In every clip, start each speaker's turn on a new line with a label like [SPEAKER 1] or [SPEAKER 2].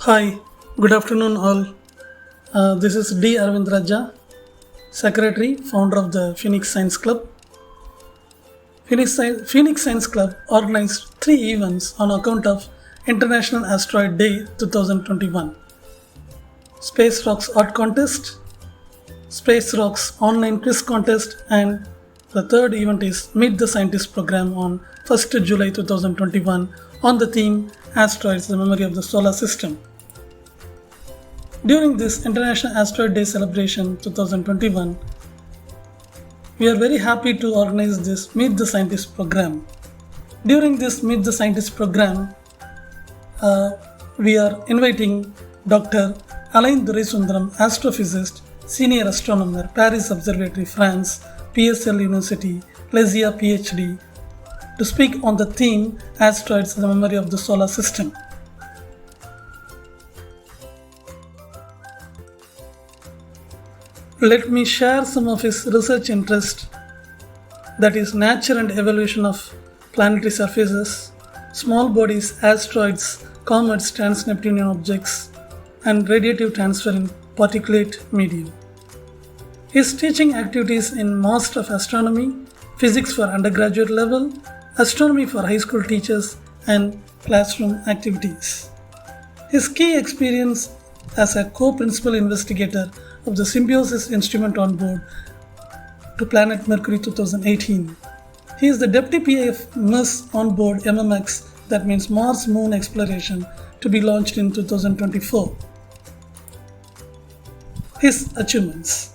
[SPEAKER 1] Hi, good afternoon all. This is D. Arvind Raja, Secretary, founder of the Phoenix Science Club. Phoenix Science Club organized three events on account of International Asteroid Day 2021. Space Rocks Art Contest, Space Rocks Online Quiz Contest, and the third event is Meet the Scientist program on 1st July 2021 on the theme Asteroids, the Memory of the Solar System. During this International Asteroid Day celebration 2021, we are very happy to organize this Meet the Scientist program. During this Meet the Scientist program, we are inviting Dr. Alain Duray-Sundaram, astrophysicist, senior astronomer, Paris Observatory, France, PSL University, Lesia PhD, to speak on the theme Asteroids, the Memory of the Solar System. Let me share some of his research interest, that is nature and evolution of planetary surfaces, small bodies, asteroids, comets, trans-Neptunian objects, and radiative transfer in particulate medium. His teaching activities in Master of Astronomy, Physics for undergraduate level, Astronomy for high school teachers, and classroom activities. His key experience as a co-principal investigator of the Symbiosis instrument on board to Planet Mercury 2018. He is the Deputy PA of MISS on board MMX, that means Mars Moon Exploration, to be launched in 2024. His achievements.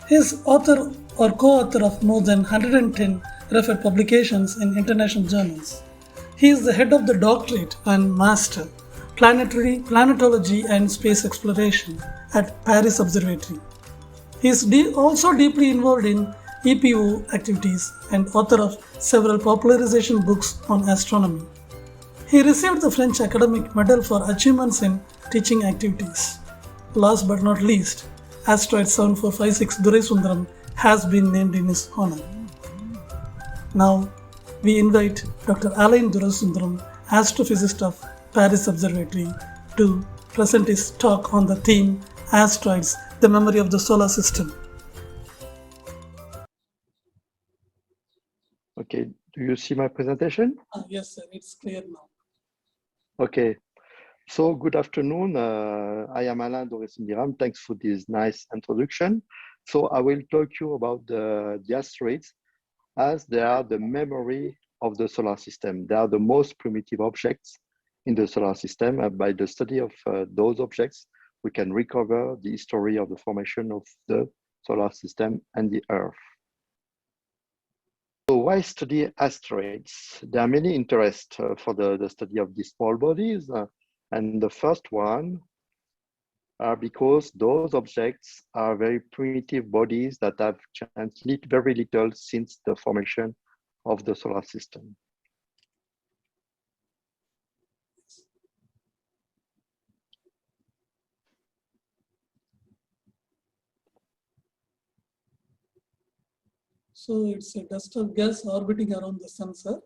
[SPEAKER 1] He is author or co-author of more than 110 referred publications in international journals. He is the head of the doctorate and master planetology and space exploration at Paris Observatory. He is also deeply involved in EPO activities and author of several popularization books on astronomy. He received the French Academic Medal for achievements in teaching activities. Last but not least, Asteroid 7456 Duray-Sundaram has been named in his honor. Now, we invite Dr. Alain Duray-Sundaram, astrophysicist of Paris Observatory, to present his talk on the theme Asteroids, the Memory of the Solar System.
[SPEAKER 2] Okay, do you see my presentation?
[SPEAKER 1] Yes, sir, it's clear now.
[SPEAKER 2] Okay, so good afternoon. I am Alain Duray-Sundaram. Thanks for this nice introduction. So I will talk you about the asteroids, as they are the memory of the solar system. They are the most primitive objects in the solar system. By the study of those objects, we can recover the history of the formation of the solar system and the Earth. So why study asteroids? There are many interests for the study of these small bodies. And the first one are because those objects are very primitive bodies that have changed very little since the formation of the solar system.
[SPEAKER 1] So it's a dust of gas orbiting around the sun, sir?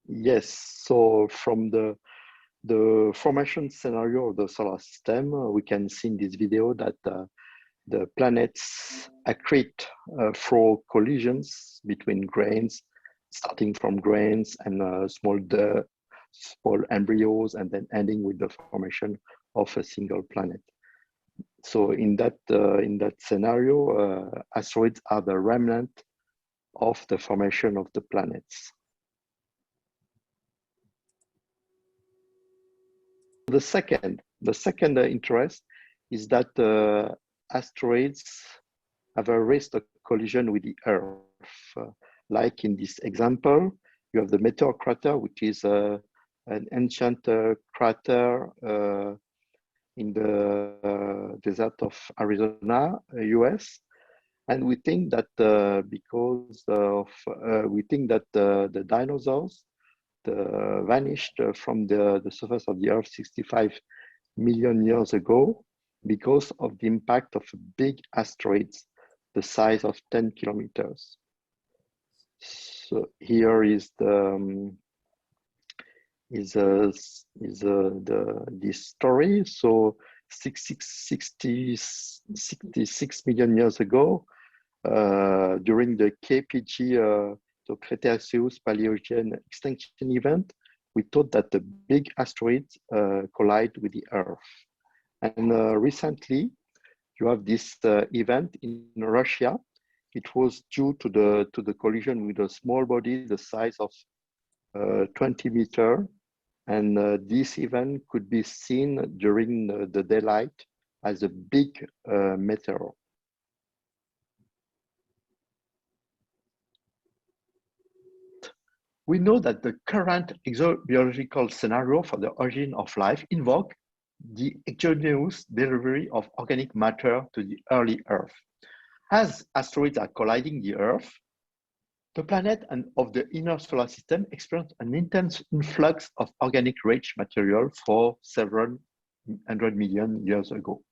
[SPEAKER 2] Yes, so from the formation scenario of the solar system, we can see in this video that the planets accrete through collisions between grains, starting from grains and small embryos, and then ending with the formation of a single planet. So in that scenario, asteroids are the remnant of the formation of the planets. The second interest is that asteroids have a risk of collision with the Earth. Like in this example, you have the meteor crater, which is an ancient crater in the desert of Arizona, US. And we think that we think that the dinosaurs vanished from the surface of the Earth 65 million years ago because of the impact of big asteroids the size of 10 kilometers. So here is the this story. So 66 million years ago, during the KPG, the Cretaceous Paleogene extinction event, we thought that the big asteroids collide with the Earth. And recently, you have this event in Russia. It was due to the collision with a small body the size of 20 meters. And this event could be seen during the daylight as a big meteor. We know that the current exobiological scenario for the origin of life invoke the exogenous delivery of organic matter to the early Earth. As asteroids are colliding the Earth, the planet and of the inner solar system experience an intense influx of organic-rich material for several 100 million years ago.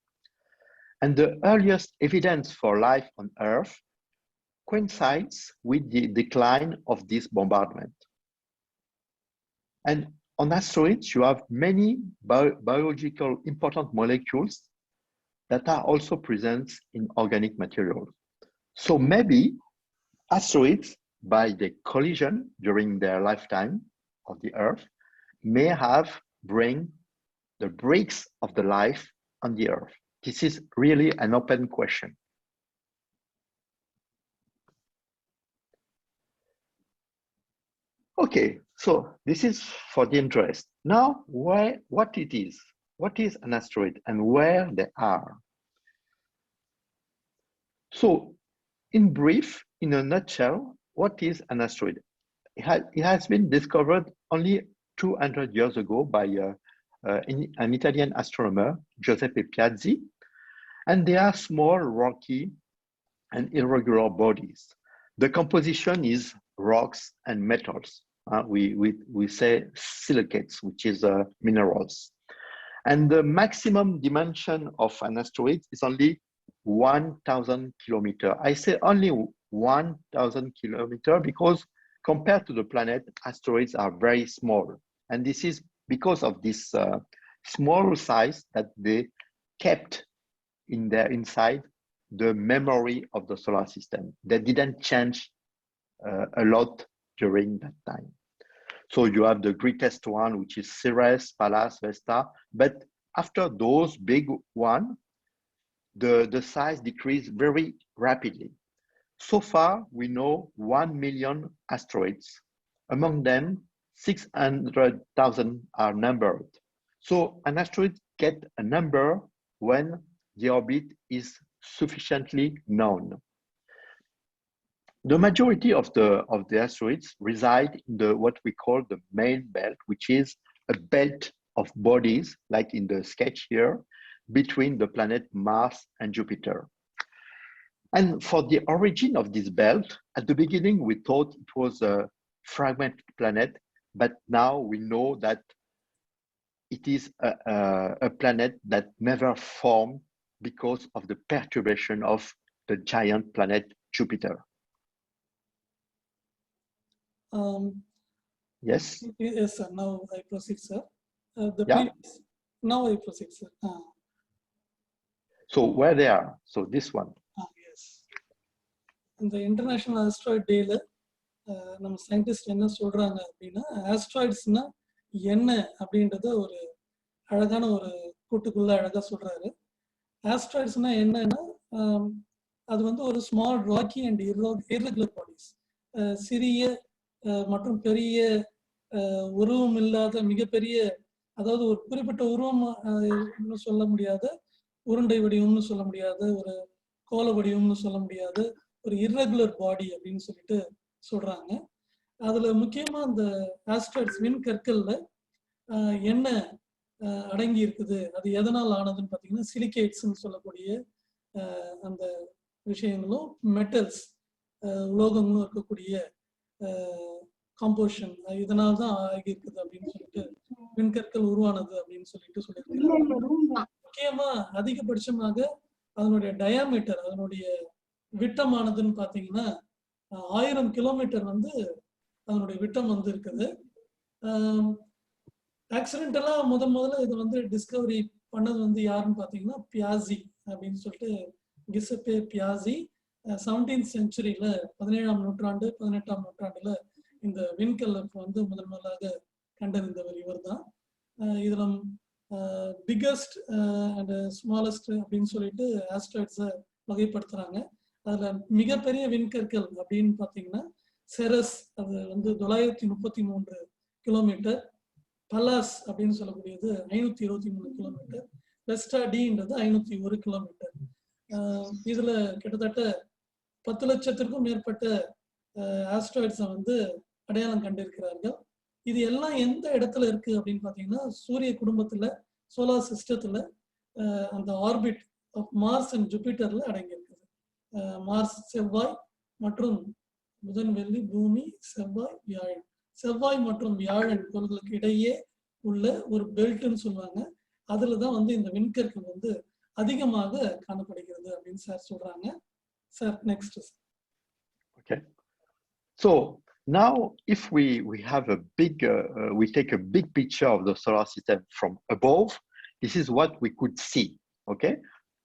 [SPEAKER 2] And the earliest evidence for life on Earth coincides with the decline of this bombardment. And on asteroids, you have many biological important molecules that are also present in organic material. So maybe asteroids, by the collision during their lifetime of the Earth, may have bring the bricks of the life on the Earth. This is really an open question. Okay, so this is for the interest. Now, what it is? What is an asteroid and where they are? So, in brief, in a nutshell, what is an asteroid? It has been discovered only 200 years ago by an Italian astronomer, Giuseppe Piazzi, and they are small, rocky, and irregular bodies. The composition is rocks and metals. We say silicates, which is minerals. And the maximum dimension of an asteroid is only 1,000 kilometers. I say only 1,000 kilometers because compared to the planet, asteroids are very small. And this is because of this small size that they kept in their inside the memory of the solar system. They didn't change a lot during that time. So you have the greatest one, which is Ceres, Pallas, Vesta. But after those big ones, the size decreased very rapidly. So far, we know 1 million asteroids. Among them, 600,000 are numbered. So an asteroid gets a number when the orbit is sufficiently known. The majority of the asteroids reside in what we call the main belt, which is a belt of bodies, like in the sketch here, between the planet Mars and Jupiter. And for the origin of this belt, at the beginning, we thought it was a fragmented planet, but now we know that it is a planet that never formed because of the perturbation of the giant planet Jupiter. Yes?
[SPEAKER 1] Yes, sir. Now I proceed, sir.
[SPEAKER 2] Yeah?
[SPEAKER 1] Now I proceed, sir.
[SPEAKER 2] So where they are? So this one.
[SPEAKER 1] Yes. In the International Asteroid Day, நம்ம scientist என்ன சொல்றாங்க அப்படின்னா ஆஸ்ட்ராய்ட்ஸ்னா என்ன அப்படின்றத ஒரு அழகான ஒரு கூட்டுக்குள்ள அழகா சொல்றாரு. ஆஸ்ட்ராய்ட்ஸ்னா என்னன்னா அது வந்து ஒரு small rocky and irregular bodies, சிறிய மற்றும் பெரிய உருவம் இல்லாத மிகப்பெரிய, அதாவது ஒரு குறிப்பிட்ட உருவம் சொல்ல முடியாத, உருண்டை வடிவம்னு சொல்ல முடியாத, ஒரு கோல வடிவம்னு சொல்ல முடியாத ஒரு இர்ரெகுலர் பாடி அப்படின்னு சொல்லிட்டு சொல்றாங்க. அதுல முக்கியமா அந்த ஆஸ்ட்ராய்ட்ஸ் விண்கற்கள்ல என்ன அடங்கி இருக்குது, அது எதனால் ஆனதுன்னு பார்த்தீங்கன்னா சிலிகேட்ஸ்ன்னு சொல்லக்கூடிய அந்த விஷயங்களும், மெட்டல்ஸ் உலோகங்களும் இருக்கக்கூடிய காம்போசிஷன், இதனால தான் ஆகி இருக்குது அப்படின்னு சொல்லிட்டு விண்கற்கள் உருவானது அப்படின்னு சொல்லிட்டு சொல்லியிருக்காங்க. முக்கியமா அதிகபட்சமாக அதனுடைய டயாமீட்டர், அதனுடைய விட்டமானதுன்னு பார்த்தீங்கன்னா 1000 கிலோமீட்டர் வந்து அதனுடைய விட்டம் வந்து இருக்குது. ஆக்சிடென்டலா முதல்ல இது வந்து டிஸ்கவரி பண்ணது வந்து யாருன்னு பார்த்தீங்கன்னா பியாசி அப்படின்னு சொல்லிட்டு கிசப்பே பியாசி 17th செஞ்சுரியில 17ஆம் நூற்றாண்டு 18ஆம் நூற்றாண்டுல இந்த விண்கல்லை வந்து முதலாக கண்டறிந்தவர் இவர் தான். இதுல பிக்கஸ்ட் அண்ட் ஸ்மாலஸ்ட் அப்படின்னு சொல்லிட்டு ஆஸ்ட்ராய்ட்ஸை வகைப்படுத்துறாங்க. அதுல மிகப்பெரிய விண்கற்கள் அப்படின்னு பார்த்தீங்கன்னா செரஸ், அது வந்து 933 கிலோமீட்டர், பலாஸ் அப்படின்னு சொல்லக்கூடியது 523 கிலோமீட்டர், வெஸ்டா டின்றது 501 கிலோமீட்டர். இதுல கிட்டத்தட்ட 10 லட்சத்திற்கும் மேற்பட்ட ஆஸ்ட்ராய்ட்ஸை வந்து அடையாளம் கண்டிருக்கிறார்கள். இது எல்லாம் எந்த இடத்துல இருக்கு அப்படின்னு பார்த்தீங்கன்னா சூரிய குடும்பத்துல, சோலார் சிஸ்டத்துல, அந்த ஆர்பிட் ஆஃப் மார்ஸ் அண்ட் ஜூபிட்டர்ல அடங்கியிருக்குது. மார்ஸ், செவ்வாய் மற்றும் புதன், வெள்ளி, பூமி, செவ்வாய், வியாழன். செவ்வாய் மற்றும் வியாழன் கோள்களுக்கு இடையே உள்ள ஒரு பெல்ட்னு சொல்லுவாங்க. அதுல தான் வந்து இந்த விண்கற்கள் வந்து அதிகமாக காணப்படுகிறது அப்படின்னு சார் சொல்றாங்க. Sir next.
[SPEAKER 2] Okay. So now if we have a big, we take a big picture of the solar system from above, this is what we could see. Okay.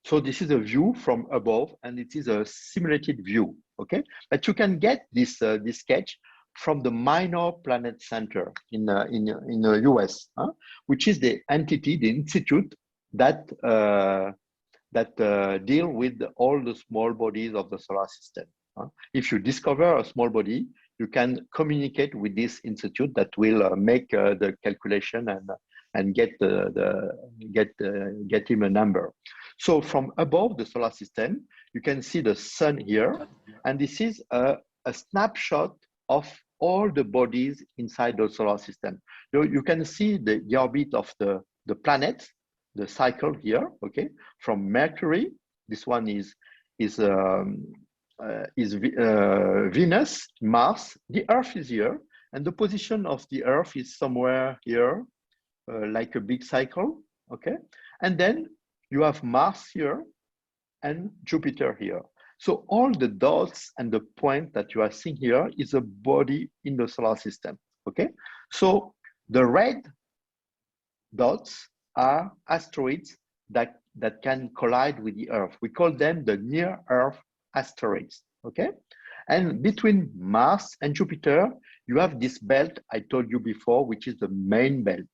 [SPEAKER 2] So this is a view from above and it is a simulated view. Okay. But you can get this sketch from the Minor Planet Center in the US, which is the entity, the institute that deal with all the small bodies of the solar system. If you discover a small body, you can communicate with this institute that will make the calculation and get him a number. So from above the solar system, you can see the sun here, and this is a snapshot of all the bodies inside the solar system. You can see the orbit of the planets, the cycle here. Okay, from Mercury, this one is Venus, Mars. The Earth is here, and the position of the Earth is somewhere here, like a big cycle. Okay, and then you have Mars here and Jupiter here. So all the dots and the point that you are seeing here is a body in the solar system. Okay, so the red dots are asteroids that can collide with the Earth. We call them the near-Earth asteroids. Okay, and between Mars and Jupiter, you have this belt I told you before, which is the main belt.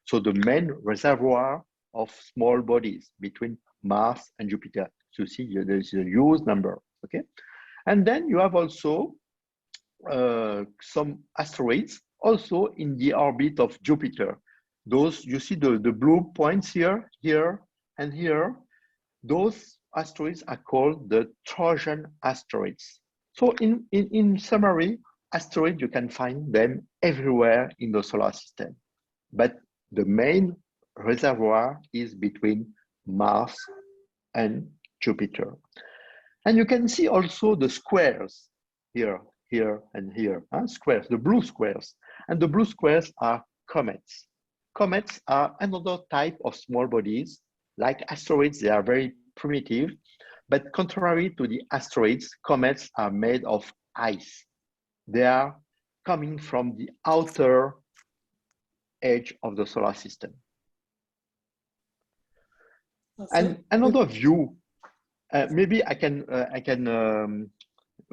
[SPEAKER 2] So the main reservoir of small bodies between Mars and Jupiter. So you see here, there is a huge number. Okay, and then you have also some asteroids also in the orbit of Jupiter. Those, you see the blue points here, here, and here. Those asteroids are called the Trojan asteroids. So in summary, asteroids, you can find them everywhere in the solar system. But the main reservoir is between Mars and Jupiter. And you can see also the squares here, here, and here, squares, the blue squares. And the blue squares are comets. Comets are another type of small bodies. Like asteroids, they are very primitive, but contrary to the asteroids, comets are made of ice. They are coming from the outer edge of the solar system. And another view, maybe I can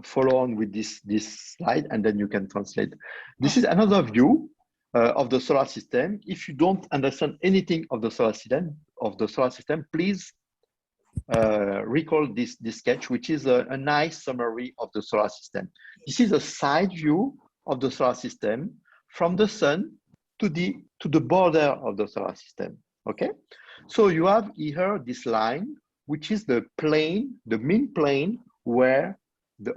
[SPEAKER 2] follow on with this slide, and then you can translate. This is another view of the solar system. If you don't understand anything of the solar system, please recall this sketch, which is a nice summary of the solar system. This is a side view of the solar system from the sun to the border of the solar system. Okay, so you have here this line, which is the plane, the mean plane where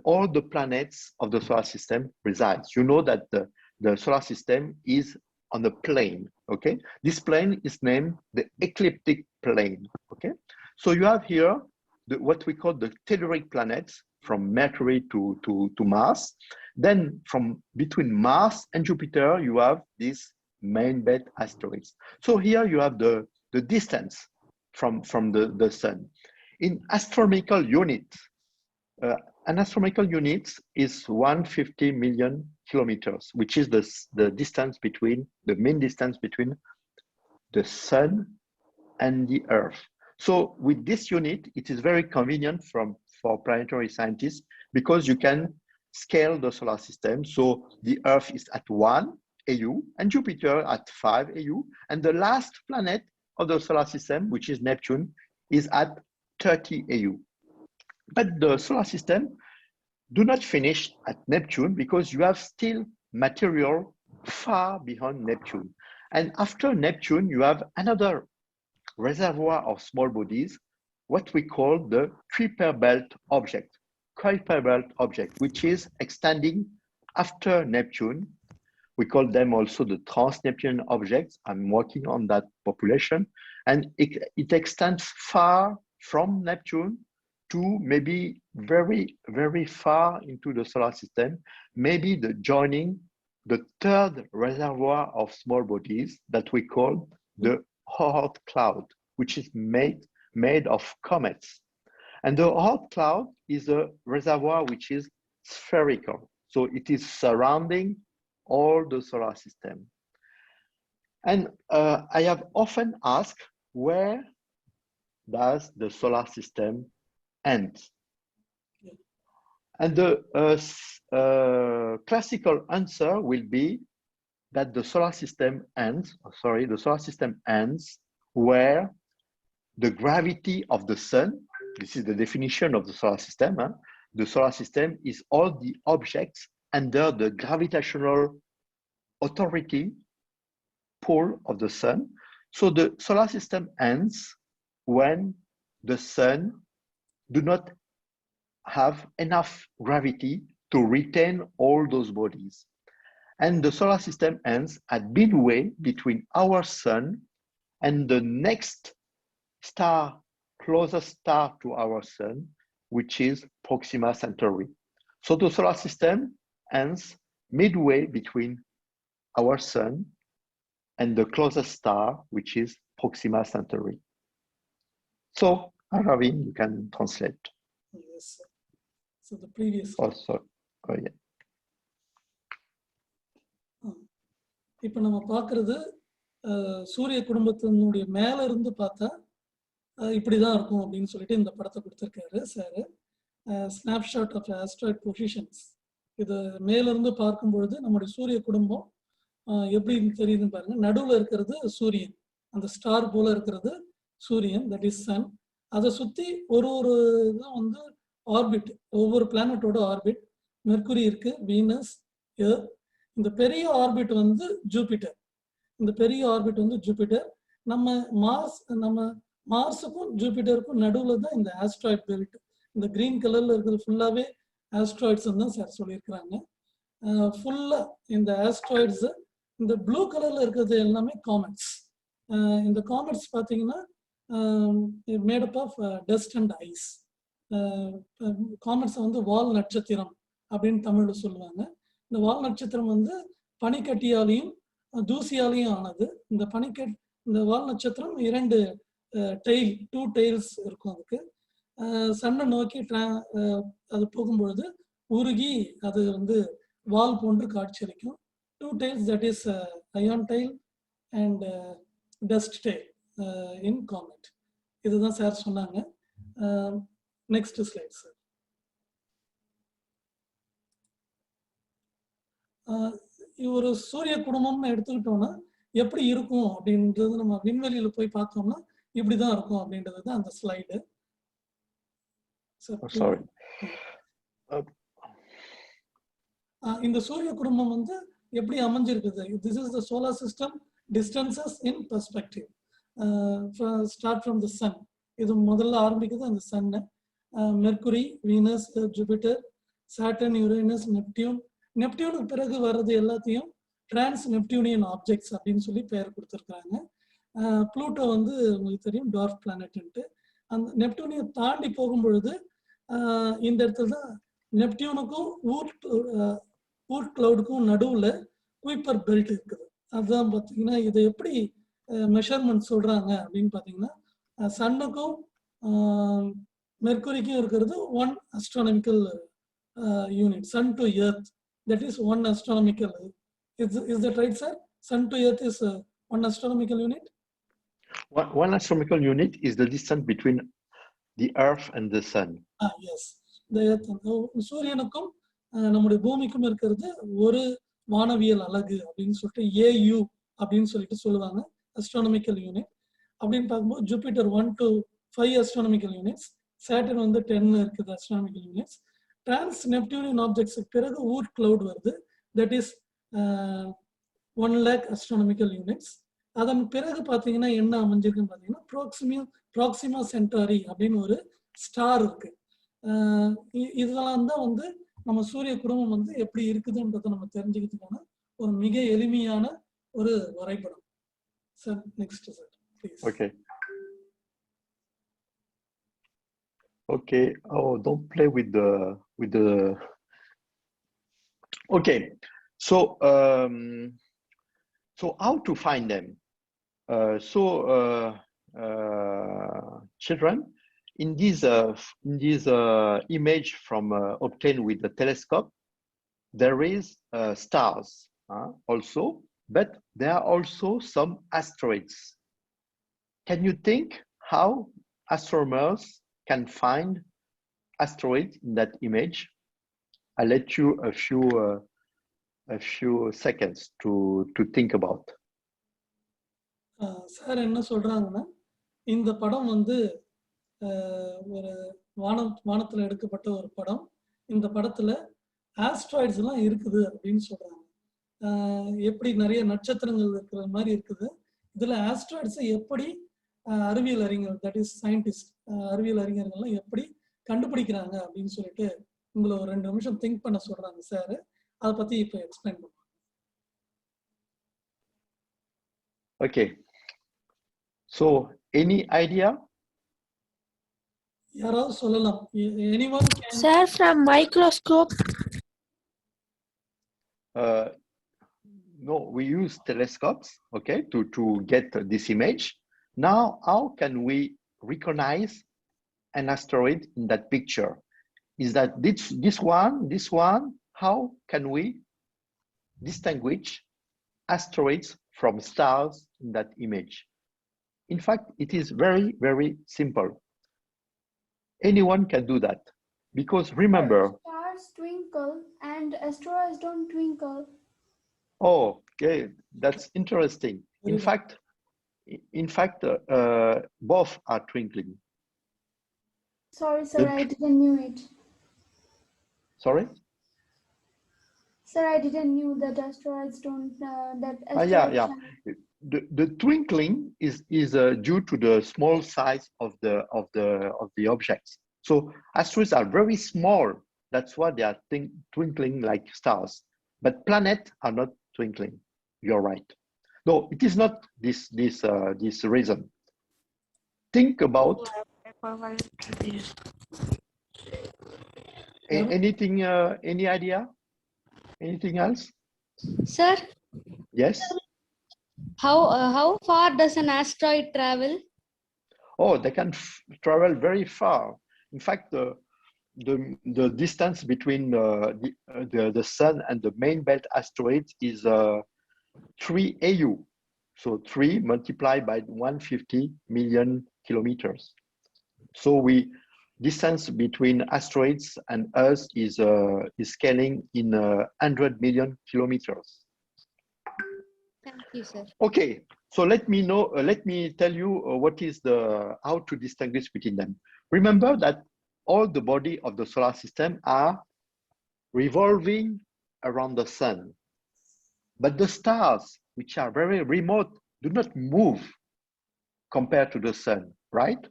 [SPEAKER 2] all the planets of the solar system resides. You know that the solar system is on a plane. Okay, this plane is named the ecliptic plane. Okay, so you have here what we call the telluric planets from Mercury to Mars. Then from between Mars and Jupiter, you have these main belt asteroids. So here you have the distance from the sun. In astronomical units, an astronomical unit is 150 million kilometers, which is the distance between, the mean distance between the sun and the Earth. So with this unit, it is very convenient for planetary scientists because you can scale the solar system. So the Earth is at 1 AU and Jupiter at 5 AU. And the last planet of the solar system, which is Neptune, is at 30 AU. But the solar system do not finish at Neptune because you have still material far beyond Neptune. And after Neptune, you have another reservoir of small bodies, what we call the Kuiper belt object, which is extending after Neptune. We call them also the trans-Neptunian objects. I'm working on that population. And it extends far from Neptune to maybe very, very far into the solar system, maybe joining the third reservoir of small bodies that we call the Oort cloud, which is made of comets. And the Oort cloud is a reservoir which is spherical. So it is surrounding all the solar system. And I have often asked, where does the solar system end? And the classical answer will be that the solar system ends where the gravity of the sun, this is the definition of the solar system, the solar system is all the objects under the gravitational authority pull of the sun. So the solar system ends when the sun do not have enough gravity to retain all those bodies. And the solar system ends at midway between our sun and the next star, closest star to our sun, which is Proxima Centauri. So the solar system ends midway between our sun and the closest star, which is Proxima Centauri. So, Ravin, you can translate.
[SPEAKER 1] Yes, sir. So the previous.
[SPEAKER 2] Also, oh yeah.
[SPEAKER 1] இப்போ நம்ம பார்க்கறது சூரிய குடும்பத்தினுடைய மேல இருந்து பார்த்தா இப்படிதான் இருக்கும் அப்படின்னு சொல்லிட்டு இந்த படத்தை கொடுத்திருக்காரு sir. Snapshot of asteroid positions. இது மேல இருந்து பார்க்கும் பொழுது நம்முடைய சூரிய குடும்பம் எப்படி தெரியுதுன்னு பாருங்க. நடுவில் இருக்கிறது சூரியன், அந்த ஸ்டார் போல இருக்கிறது சூரியன், தட் இஸ் சன். அதை சுத்தி ஒரு இதுவும் வந்து ஆர்பிட், ஒவ்வொரு பிளானட்டோட ஆர்பிட். மெர்க்குரி இருக்கு, வீனஸ், எர்த். இந்த பெரிய ஆர்பிட் வந்து ஜூபிட்டர். இந்த பெரிய ஆர்பிட் வந்து ஜூபிட்டர். நம்ம மார்ஸுக்கும் ஜூபிட்டருக்கும் நடுவில் தான் இந்த ஆஸ்ட்ராய்ட் பெல்ட். இந்த கிரீன் கலர்ல இருக்கிறது ஃபுல்லாவே ஆஸ்ட்ராய்ட்ஸ் தான் சார் சொல்லியிருக்கிறாங்க. ஃபுல்லா இந்த ஆஸ்ட்ராய்ட்ஸ். இந்த ப்ளூ கலர்ல இருக்கிறது எல்லாமே காமெட்ஸ். இந்த காமெட்ஸ் பார்த்தீங்கன்னா made up of dust and ice. Comets வந்து வால் நட்சத்திரம் அப்படின்னு தமிழ்ல சொல்லுவாங்க. இந்த வால் நட்சத்திரம் வந்து பனிக்கட்டியாலையும் தூசியாலையும் ஆனது. இந்த வால் நட்சத்திரம் 2 டெய்ல், 2 டெய்ல்ஸ் இருக்கும் அதுக்கு. சன்னை நோக்கி அது போகும்பொழுது உருகி அது வந்து வால் போன்று காட்சியளிக்கும். 2 tails, that is ion tail and dust tail in comet. இதுதான் சார் சொன்னாங்க. Next slide sir. ஒரு சூரிய குடும்பம்னு எடுத்துக்கிட்டோம்னா எப்படி இருக்கும் அப்படின்றது நம்ம விண்வெளியில போய் பார்த்தோம்னா இப்படிதான் இருக்கும் அப்படின்றது தான் அந்த ஸ்லைடு. இந்த சூரிய குடும்பம் வந்து எப்படி அமைஞ்சிருக்குது? This is the solar system distances in perspective. Start from the sun. இது முதல்ல ஆரம்பிக்குது அந்த சன்னு. Mercury, Venus, Jupiter, Saturn, Uranus, Neptune. நெப்டியூனுக்கு பிறகு வர்றது எல்லாத்தையும் டிரான்ஸ் நெப்டியூனியன் ஆப்ஜெக்ட்ஸ் அப்படின்னு சொல்லி பெயர் கொடுத்துருக்காங்க. ப்ளூட்டோ வந்து உங்களுக்கு தெரியும் டார்க் பிளானட்ன்ட்டு. அந்த நெப்டியூனியை தாண்டி போகும் பொழுது இந்த இடத்துல தான் நெப்டியூனுக்கும் ஊர்ட் கிளவுடுக்கும் நடுவில் குயிப்பர் பெல்ட் இருக்குது. அதுதான் பார்த்தீங்கன்னா இதை எப்படி மெஷர்மெண்ட் சொல்றாங்க அப்படின்னு பார்த்தீங்கன்னா சன்னுக்கும் மெர்க்குரிக்கும் இருக்கிறது 1 astronomical unit, sun to earth that is 1 astronomical. Is that right, sir? Sun to Earth is 1 astronomical unit?
[SPEAKER 2] One astronomical unit is the distance between the Earth and the Sun.
[SPEAKER 1] Yes. சூரியனுக்கும் நம்முடைய பூமிக்கும் இருக்கிறது ஒரு வானவியல் அலகு அப்படின்னு சொல்லிட்டு AU அப்படின்னு சொல்லிட்டு சொல்லுவாங்க, astronomical unit. அப்படின்னு பார்க்கும்போது Jupiter 1 to 5 astronomical units, Saturn வந்து 10 இருக்குது astronomical units. Trans Neptunian objects பிறகு Oort cloud வருது, that is 1 lakh astronomical units. அதன் பிறகு பார்த்தீங்கன்னா என்ன அமைஞ்சிருக்குன்னு பார்த்தீங்கன்னா ப்ராக்சிமா சென்டாரி அப்படின்னு ஒரு ஸ்டார் இருக்கு. இதெல்லாம் தான் வந்து நம்ம சூரிய குடும்பம் வந்து எப்படி இருக்குதுன்றதை நம்ம தெரிஞ்சுக்கிறதுக்கான ஒரு மிக எளிமையான ஒரு வரைபடம். Sir next sir please.
[SPEAKER 2] Okay. Oh, don't play with the. Okay. So how to find them? Children, in this image from obtained with the telescope, there is stars also, but there are also some asteroids. Can you think how astronomers can find asteroids in that image? I'll let you a few seconds to think about.
[SPEAKER 1] Sir என்ன சொல்றாங்கன்னா, இந்த படம் வந்து ஒரு வானத்துல எடுக்கப்பட்ட ஒரு படம். இந்த படத்துல ஆஸ்ட்ராய்ட்ஸ் எல்லாம் இருக்குது அப்படின்னு சொல்றாங்க. எப்படி நிறைய நட்சத்திரங்கள் இருக்கிற மாதிரி இருக்குது. இதுல ஆஸ்ட்ராய்ட்ஸை எப்படி அறிவியல் அறிஞர், தட் இஸ் சயின்டிஸ்ட், அறிவியல் அறிஞர்கள்லாம் எப்படி கண்டுபிடிக்கிறாங்க அப்படின்னு சொல்லிட்டு உங்களை ஒரு 2 நிமிஷம் திங்க் பண்ண சொல்றாங்க சார். அதை பத்தி இப்போ எக்ஸ்பிளைன் பண்ணுவாங்க.
[SPEAKER 2] Okay. So, any idea?
[SPEAKER 1] யாராவது சொல்லலாம். Anyone can?
[SPEAKER 3] Sir, from microscope.
[SPEAKER 2] No, we use telescopes, okay, to get this image. Now, how can we recognize an asteroid in that picture? Is that this one? How can we distinguish asteroids from stars in that image? In fact, it is very, very simple. Anyone can do that, because remember,
[SPEAKER 4] stars twinkle and asteroids don't twinkle.
[SPEAKER 2] Oh, okay, that's interesting. In fact, both are twinkling.
[SPEAKER 4] Sorry, sir, I didn't knew it.
[SPEAKER 2] Sorry?
[SPEAKER 4] Sir, I didn't knew that asteroids don't. Asteroids
[SPEAKER 2] yeah. The twinkling is due to the small size of the objects. So asteroids are very small. That's why they are twinkling like stars. But planets are not twinkling. You're right. No, it is not this reason. Think about anything. Any idea? Anything else?
[SPEAKER 3] Sir?
[SPEAKER 2] Yes?
[SPEAKER 3] How far does an asteroid travel?
[SPEAKER 2] Oh, they can travel very far. In fact, the distance between the Sun and the main belt asteroids is 3 AU. So 3 multiplied by 150 million kilometers. So distance between asteroids and us is scaling in 100 million kilometers.
[SPEAKER 3] Thank you, sir.
[SPEAKER 2] Okay, so let me tell you what is how to distinguish between them. Remember that all the body of the solar system are revolving around the sun, but the stars, which are very remote, do not move compared to the sun, right?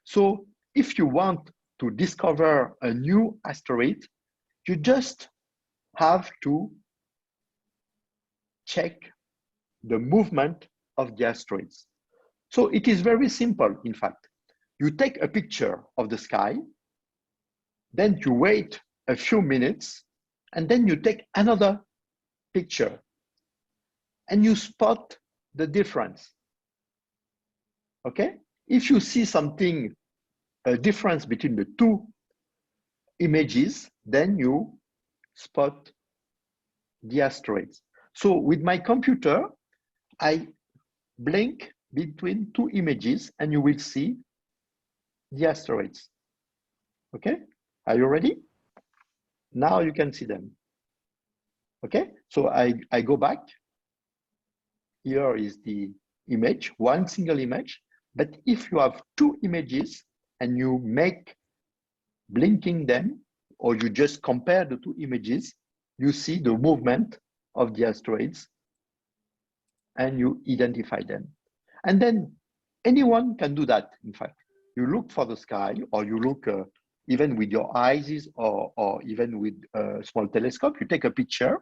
[SPEAKER 2] So if you want to discover a new asteroid, you just have to check the movement of the asteroids. So it is very simple, in fact. You take a picture of the sky, then you wait a few minutes, and then you take another picture, and you spot the difference. Okay? If you see something, a difference between the two images, then you spot the asteroids. So with my computer, I blink between two images and you will see the asteroids. Okay, are you ready? Now you can see them. Okay, so I go back. Here is the image, one single image. But if you have two images and you make blinking them, or you just compare the two images, you see the movement of the asteroids and you identify them. And then anyone can do that, in fact. You look for the sky, or you look even with your eyes, or even with a small telescope, you take a picture.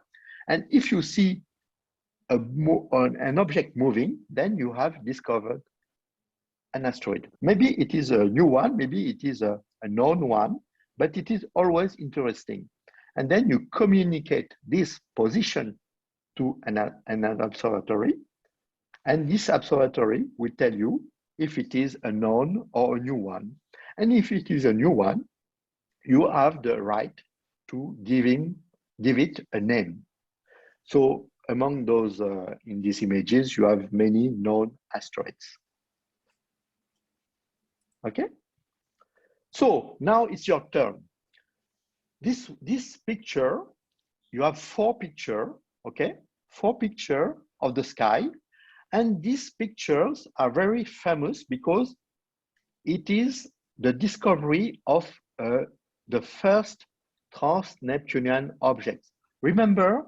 [SPEAKER 2] And if you see an object moving, then you have discovered an asteroid. Maybe it is a new one, maybe it is a known one, but it is always interesting. And then you communicate this position to an observatory, and this observatory will tell you if it is a known or a new one. And if it is a new one, you have the right to give it a name. So among those in these images, you have many known asteroids. Okay, so now it's your turn. This picture, you have four pictures, okay? Four pictures of the sky. And these pictures are very famous because it is the discovery of the first trans-Neptunian object. Remember,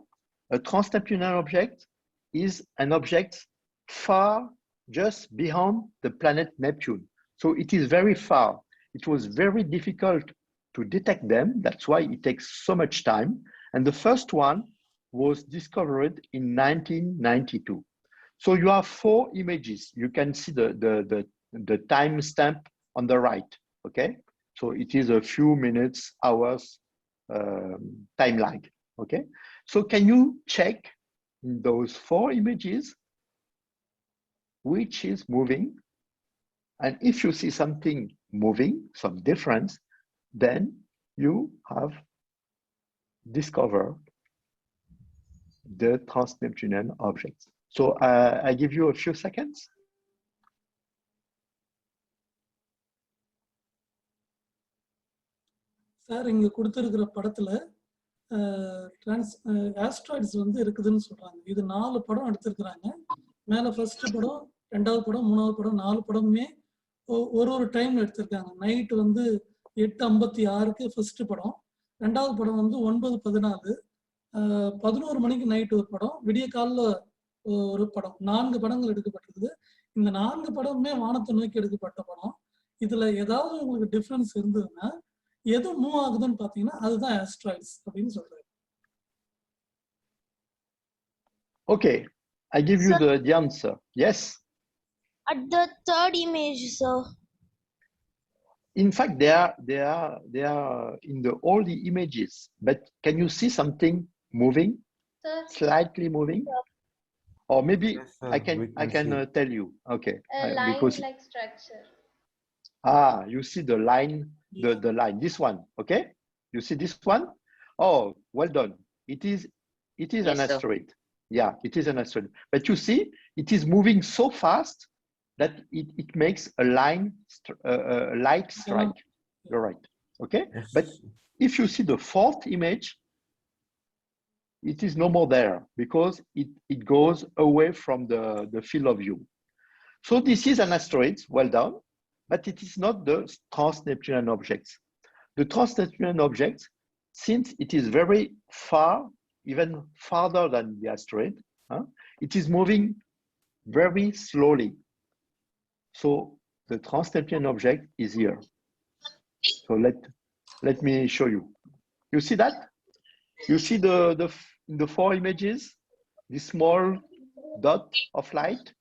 [SPEAKER 2] a trans-Neptunian object is an object far just beyond the planet Neptune. So it is very far. It was very difficult to detect them. That's why it takes so much time. And the first one was discovered in 1992. So you have four images. You can see the time stamp on the right, okay? So it is a few minutes, hours time lag, okay? So can you check in those four images which is moving? And if you see something moving, some difference, then you have discovered the trans-Neptunian objects. So I give you a few seconds.
[SPEAKER 1] Sir இங்க கொடுத்திருக்கிற படத்துல asteroids வந்து இருக்குதுன்னு சொல்றாங்க. இது 4 படம் எடுத்திருக்கிறாங்க. மேல ஃபர்ஸ்ட் படம், ரெண்டாவது படம், மூணாவது படம், 4 படமுமே ஒரு டைம்ல எடுத்திருக்காங்க. நைட் வந்து 8:56க்கு ஃபர்ஸ்ட் படம், ரெண்டாவது படம் வந்து 9:14, 11 மணிக்கு நைட் ஒரு படம், விடிய காலைல ஒரு படம். 4 படங்கள் எடுக்கப்பட்டிருக்குது. இந்த 4 படமுமே வானத்தை நோக்கி எடுக்கப்பட்ட படம். இதுல ஏதாவது உங்களுக்கு டிஃபரன்ஸ் இருந்ததுன்னா எது மூவ் ஆகுதுன்னு பாத்தீங்கன்னா அதுதான் ஆஸ்ட்ராய்ட்ஸ் அப்படின்னு சொல்றாரு.
[SPEAKER 2] Okay, I give you the answer. Yes.
[SPEAKER 5] At the third image, sir.
[SPEAKER 2] In fact, they are in all the images. But can you see something moving,
[SPEAKER 4] Sir.
[SPEAKER 2] slightly moving? Or maybe
[SPEAKER 6] Yes, sir,
[SPEAKER 2] I can tell you. Okay,
[SPEAKER 4] A
[SPEAKER 2] because
[SPEAKER 4] line-like structure.
[SPEAKER 2] you see the line, the line. This one, okay? You see this one? Oh, well done. It is
[SPEAKER 7] Yes,
[SPEAKER 2] an
[SPEAKER 7] sir.
[SPEAKER 2] asteroid. Yeah, it is an asteroid. But you see, it is moving so fast that it makes a light strike. You're right. Okay?
[SPEAKER 6] Yes.
[SPEAKER 2] But if you see the fourth image, it is no more there because it goes away from the field of view. So this is an asteroid, well done, but it is not the trans-Neptunian objects. The trans-Neptunian objects, since it is very far, even farther than the asteroid, it is moving very slowly. So the trans-Neptunian object is here. So let me show you. You see that? You see the 4 images, the small dot of light?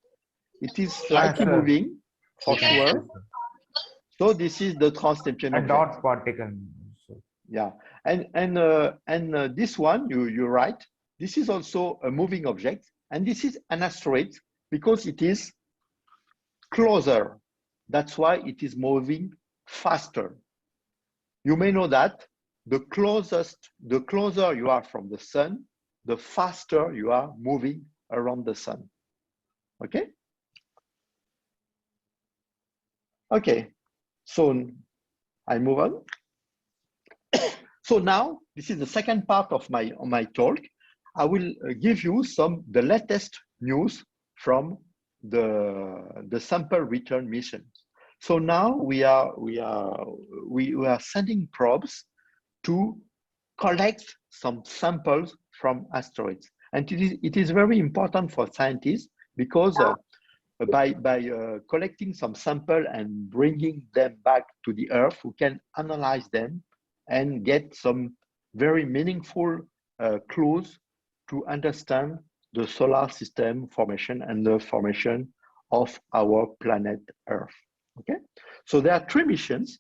[SPEAKER 2] It is slightly
[SPEAKER 6] sir.
[SPEAKER 2] moving, for
[SPEAKER 6] Yes,
[SPEAKER 2] sure.
[SPEAKER 6] sir.
[SPEAKER 2] So this is the trans-Neptunian
[SPEAKER 6] A
[SPEAKER 2] object.
[SPEAKER 6] dot particle.
[SPEAKER 2] Yeah, and this one you're right. This is also a moving object, and this is an asteroid because it is closer. That's why it is moving faster. You may know that the closer you are from the sun, the faster you are moving around the sun. Okay? Okay, so I move on. So now, this is the second part of my talk. I will give you the latest news from the sample return mission. So now we are sending probes to collect some samples from asteroids, and it is very important for scientists because by collecting some sample and bringing them back to the Earth, we can analyze them and get some very meaningful clues to understand the solar system formation and the formation of our planet Earth. Okay, so there are 3 missions: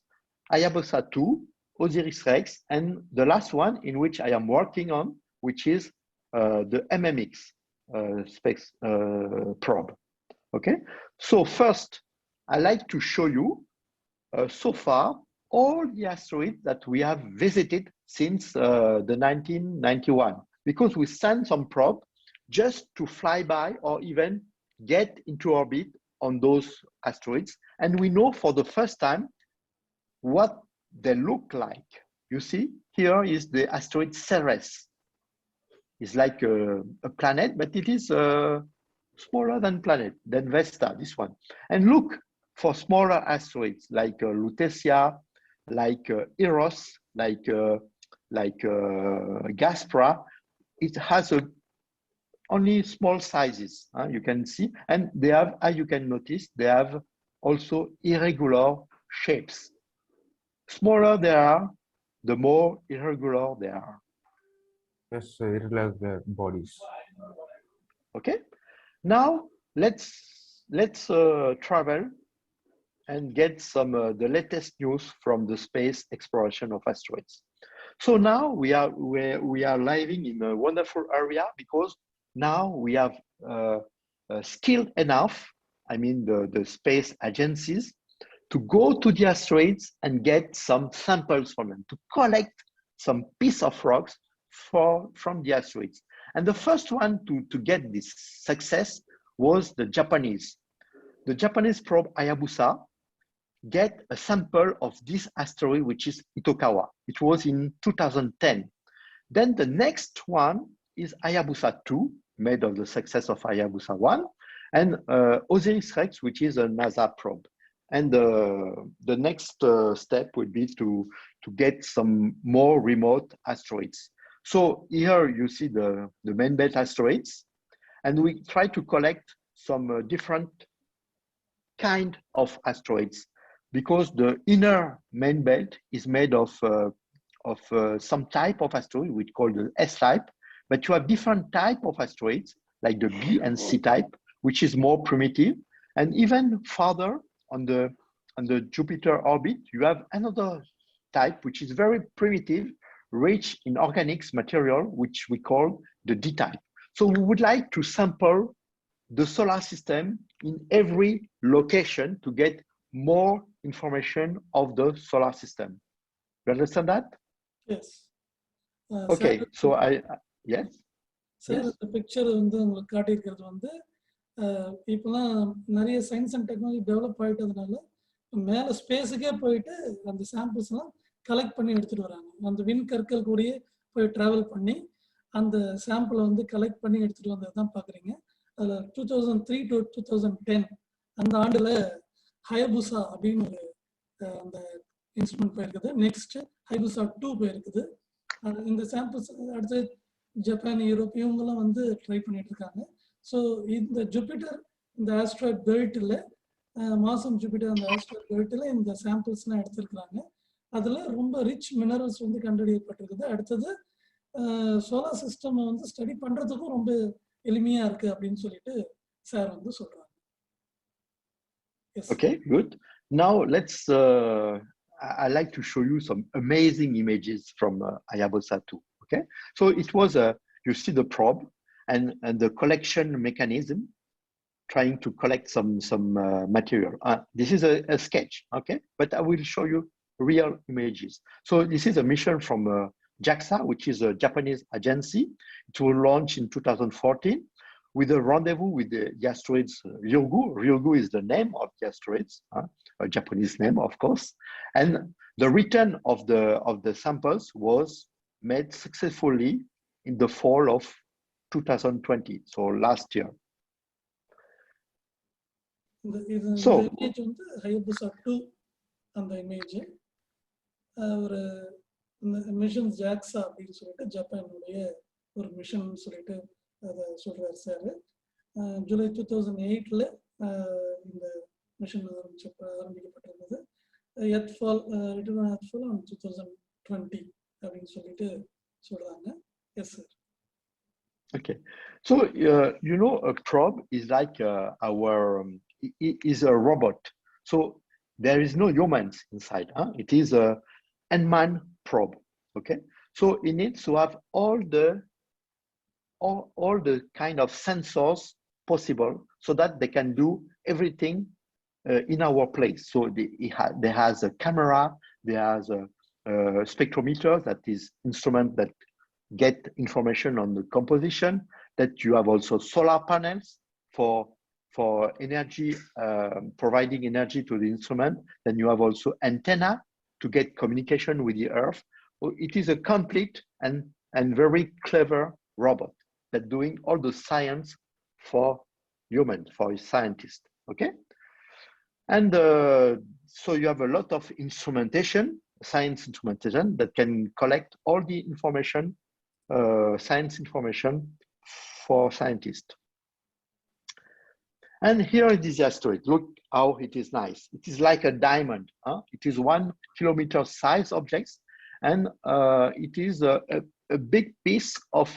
[SPEAKER 2] Hayabusa 2, OSIRIS-REX, and the last one in which I am working on, which is the MMX space probe. Okay, so first, I like to show you so far all the asteroids that we have visited since the 1991, because we sent some probe just to fly by or even get into orbit on those asteroids. And we know for the first time what they look like. You see, here is the asteroid Ceres. It's like a planet, but it is smaller than Vesta, this one. And look for smaller asteroids like Lutetia, like Eros, like Gaspra. It has only small sizes, you can see, and they have, as you can notice, they have also irregular shapes. Smaller they are, the more irregular they are.
[SPEAKER 6] Yes, irregular bodies.
[SPEAKER 2] Okay, now let's travel and get some the latest news from the space exploration of asteroids. So now we are living in a wonderful area because now we have skilled enough, I mean the space agencies, to go to the asteroids and get some samples from them, to collect some piece of rocks from the asteroids. And the first one to get this success was the Japanese. The Japanese probe Hayabusa get a sample of this asteroid, which is Itokawa. It was in 2010. Then the next one is Hayabusa 2, made of the success of Hayabusa 1, and OSIRIS-REX, which is a NASA probe. And the next step would be to get some more remote asteroids. So here you see the main belt asteroids, and we try to collect some different kind of asteroids, because the inner main belt is made of some type of asteroid we call the S type, but you have different type of asteroids like the B and C type, which is more primitive. And even farther on the Jupiter orbit, you have another type which is very primitive, rich in organics material, which we call the D type. So we would like to sample the solar system in every location to get more information of the solar system. You understand that?
[SPEAKER 1] Yes.
[SPEAKER 2] Okay, so yes.
[SPEAKER 1] Sir இந்த picture வந்து உங்களுக்கு காட்டியிருக்கிறது வந்து இப்போலாம் நிறைய science and technology develop ஆகிட்டதுனால மேலே ஸ்பேஸுக்கே போயிட்டு அந்த சாம்பிள்ஸ்லாம் collect பண்ணி எடுத்துகிட்டு வராங்க. அந்த விண்கற்கள் கூடயே போய் ட்ராவல் பண்ணி அந்த சாம்பிளை வந்து கலெக்ட் பண்ணி எடுத்துகிட்டு வந்தது தான் பார்க்குறீங்க. அதில் 2003 to 2010 அந்த ஆண்டில் ஹயபுசா அப்படின்னு ஒரு அந்த இன்ஸ்ட்ருமெண்ட் போயிருக்குது. நெக்ஸ்ட் ஹயபுசா 2 போயிருக்குது. இந்த சாம்பிள்ஸ் அடுத்து ஜப்பான், யூரோப் இவங்கெல்லாம் வந்து ட்ரை பண்ணிட்டு இருக்காங்க. ஸோ இந்த ஜூபிட்டர், இந்த ஆஸ்ட்ராய்ட் பெல்ட்டில், மாசம் ஜூபிட்டர் அந்த ஆஸ்ட்ராய்ட் பெல்ட்டில் இந்த சாம்பிள்ஸ்லாம் எடுத்திருக்கிறாங்க. அதில் ரொம்ப ரிச் மினரல்ஸ் வந்து கண்டறியப்பட்டிருக்குது. அடுத்தது சோலார் சிஸ்டம் வந்து ஸ்டடி பண்ணுறதுக்கும் ரொம்ப எளிமையாக இருக்குது அப்படின்னு சொல்லிட்டு சார் வந்து சொல்கிறாங்க.
[SPEAKER 2] Okay, good. Now let's, I like to show you some amazing images from Hayabusa 2. Okay, so it was you see the probe and the collection mechanism trying to collect some material. This is a sketch, okay, but I will show you real images. So this is a mission from JAXA, which is a Japanese agency. It will launch in 2014 with a rendezvous with the asteroids Ryugu. Ryugu is the name of the asteroids, a Japanese name, of course. And the return of the samples was made successfully in the fall of 2020, so last year. So,
[SPEAKER 1] இந்த image வந்து Hayabusa 2 அந்த image ஒரு mission JAXA அப்படின்னு சொல்லிட்டு ஜப்பானுடைய ஒரு mission சொல்லிட்டு அதை சொல்றாரு சார். ஜூலை 2008 இந்த மிஷன் ஆரம்பிக்கப்பட்டிருந்தது. எர்த்ஃபால் ரிட்டர்ன் எர்த்ஃபால் ஆன் 2020 அப்படின்னு சொல்லிட்டு சொல்றாங்க. Yes sir.
[SPEAKER 2] Okay, so you know, a probe is like is a robot. So there is no humans inside. It is a unmanned probe. Okay, so it needs to have all the kind of sensors possible so that they can do everything in our place. So there has a camera, there has a spectrometer, that is instrument that get information on the composition, that you have also solar panels for energy, providing energy to the instrument. Then you have also antenna to get communication with the Earth. It is a complete and very clever robot that doing all the science for humans, for a scientist, okay? And so you have a lot of instrumentation, science instrumentation that can collect all the information, science information for scientists. And here it is the asteroid. Look how it is nice. It is like a diamond. It is 1 kilometer size objects, and it is a big piece of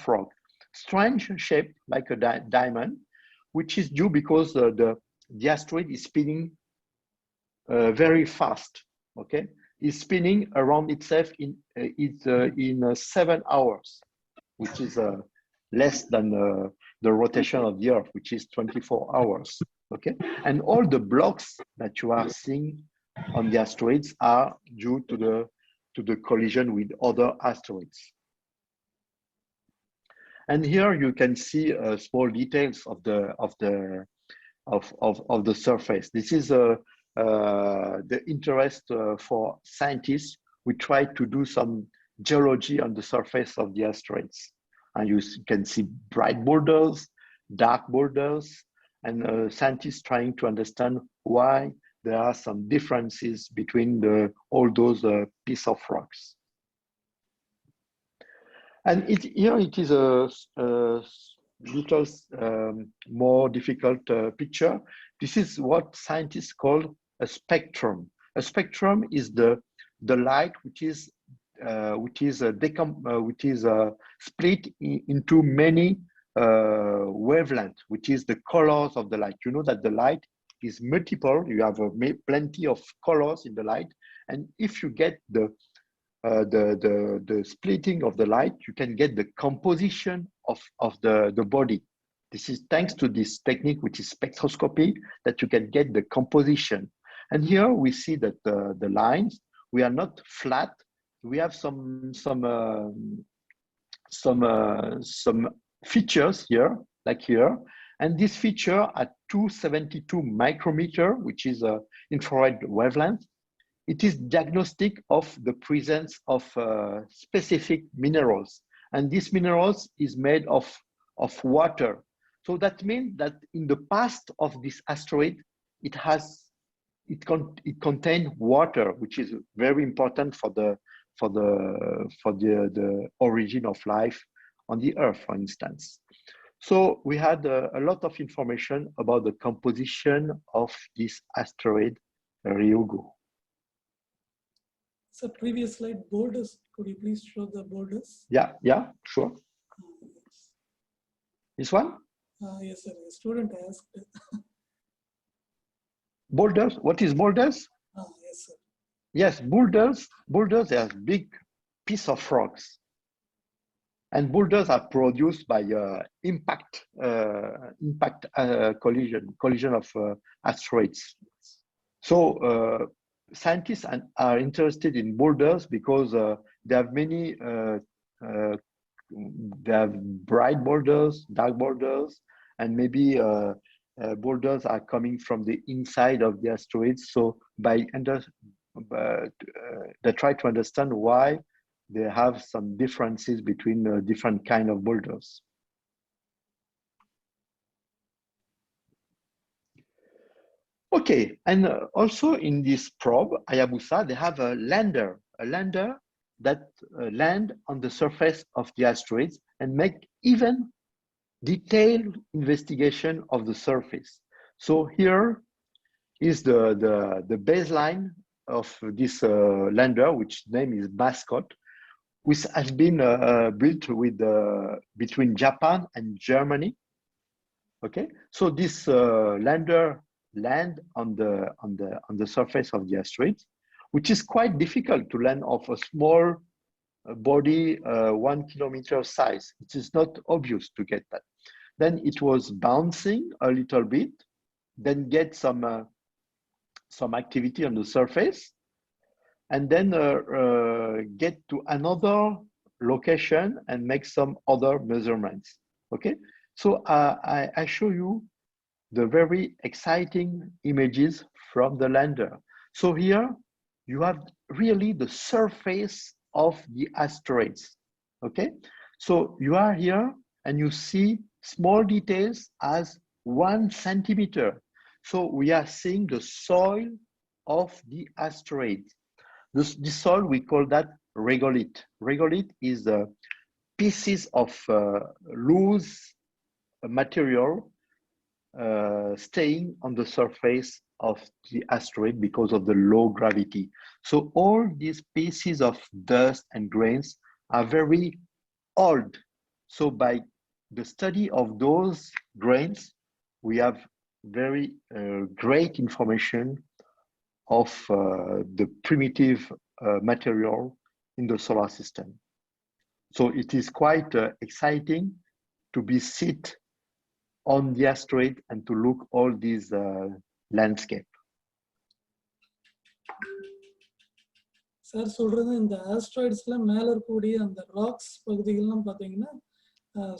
[SPEAKER 2] rock. Strange shape, like a diamond, which is due because the asteroid is spinning very fast. Okay, is spinning around itself in 7 hours, which is less than the rotation of the Earth, which is 24 hours. Okay, and all the blocks that you are seeing on the asteroids are due to the collision with other asteroids. And here you can see small details of the surface. This is the interest for scientists. We try to do some geology on the surface of the asteroids. And you can see bright boulders, dark boulders, and scientists trying to understand why there are some differences between all those pieces of rocks. And here it is a little more difficult picture. This is what scientists call a spectrum. A spectrum is the light which is split into many wavelengths, which is the colors of the light. You know that the light is multiple. You have plenty of colors in the light, and if you get the splitting of the light, you can get the composition of the body. This is thanks to this technique, which is spectroscopy, that you can get the composition. And here we see that the lines, we are not flat. We have some features here, like here. And this feature at 272 micrometer, which is a infrared wavelength, it is diagnostic of the presence of specific minerals. And these minerals is made of water. So that means that in the past of this asteroid, it contained water, which is very important for the origin of life on the Earth, for instance. So we had a lot of information about the composition of this asteroid, Ryugu.
[SPEAKER 1] So previous slide, boulders. Could you please show the boulders?
[SPEAKER 2] Yeah, sure.
[SPEAKER 1] Yes.
[SPEAKER 2] This one?
[SPEAKER 1] Yes, sir. A student asked.
[SPEAKER 2] Boulders? What is boulders?
[SPEAKER 1] Yes, sir.
[SPEAKER 2] Yes, boulders are big piece of rocks. And boulders are produced by impact collision of asteroids. So scientists are interested in boulders because they have many, they have bright boulders, dark boulders, and maybe boulders are coming from the inside of the asteroids. So they try to understand why they have some differences between different kind of boulders. Okay, and also in this probe, Hayabusa, they have a lander that land on the surface of the asteroids and make even detailed investigation of the surface. So here is the baseline of this lander, which name is MASCOT, which has been built with between Japan and Germany. Okay, so this lander land on the surface of the asteroid, which is quite difficult to land off a small body 1 kilometer size. It is not obvious to get that. Then it was bouncing a little bit, then get some activity on the surface, and then get to another location and make some other measurements. Okay, so I show you the very exciting images from the lander. So here you have really the surface of the asteroids. Okay, so you are here and you see small details as 1 centimeter. So we are seeing the soil of the asteroid. This soil, we call that regolith. Regolith is pieces of loose material staying on the surface of the asteroid because of the low gravity. So all these pieces of dust and grains are very old. So by the study of those grains, we have very great information of the primitive material in the solar system. So it is quite exciting to be sit on the asteroid and to look all these landscape.
[SPEAKER 1] Sir சொல்றது இந்த ஆஸ்ட்ராய்ட்ஸ்ல மேல இருக்கக்கூடிய அந்த rocks பகுதிகள்லாம் பாத்தீங்கன்னா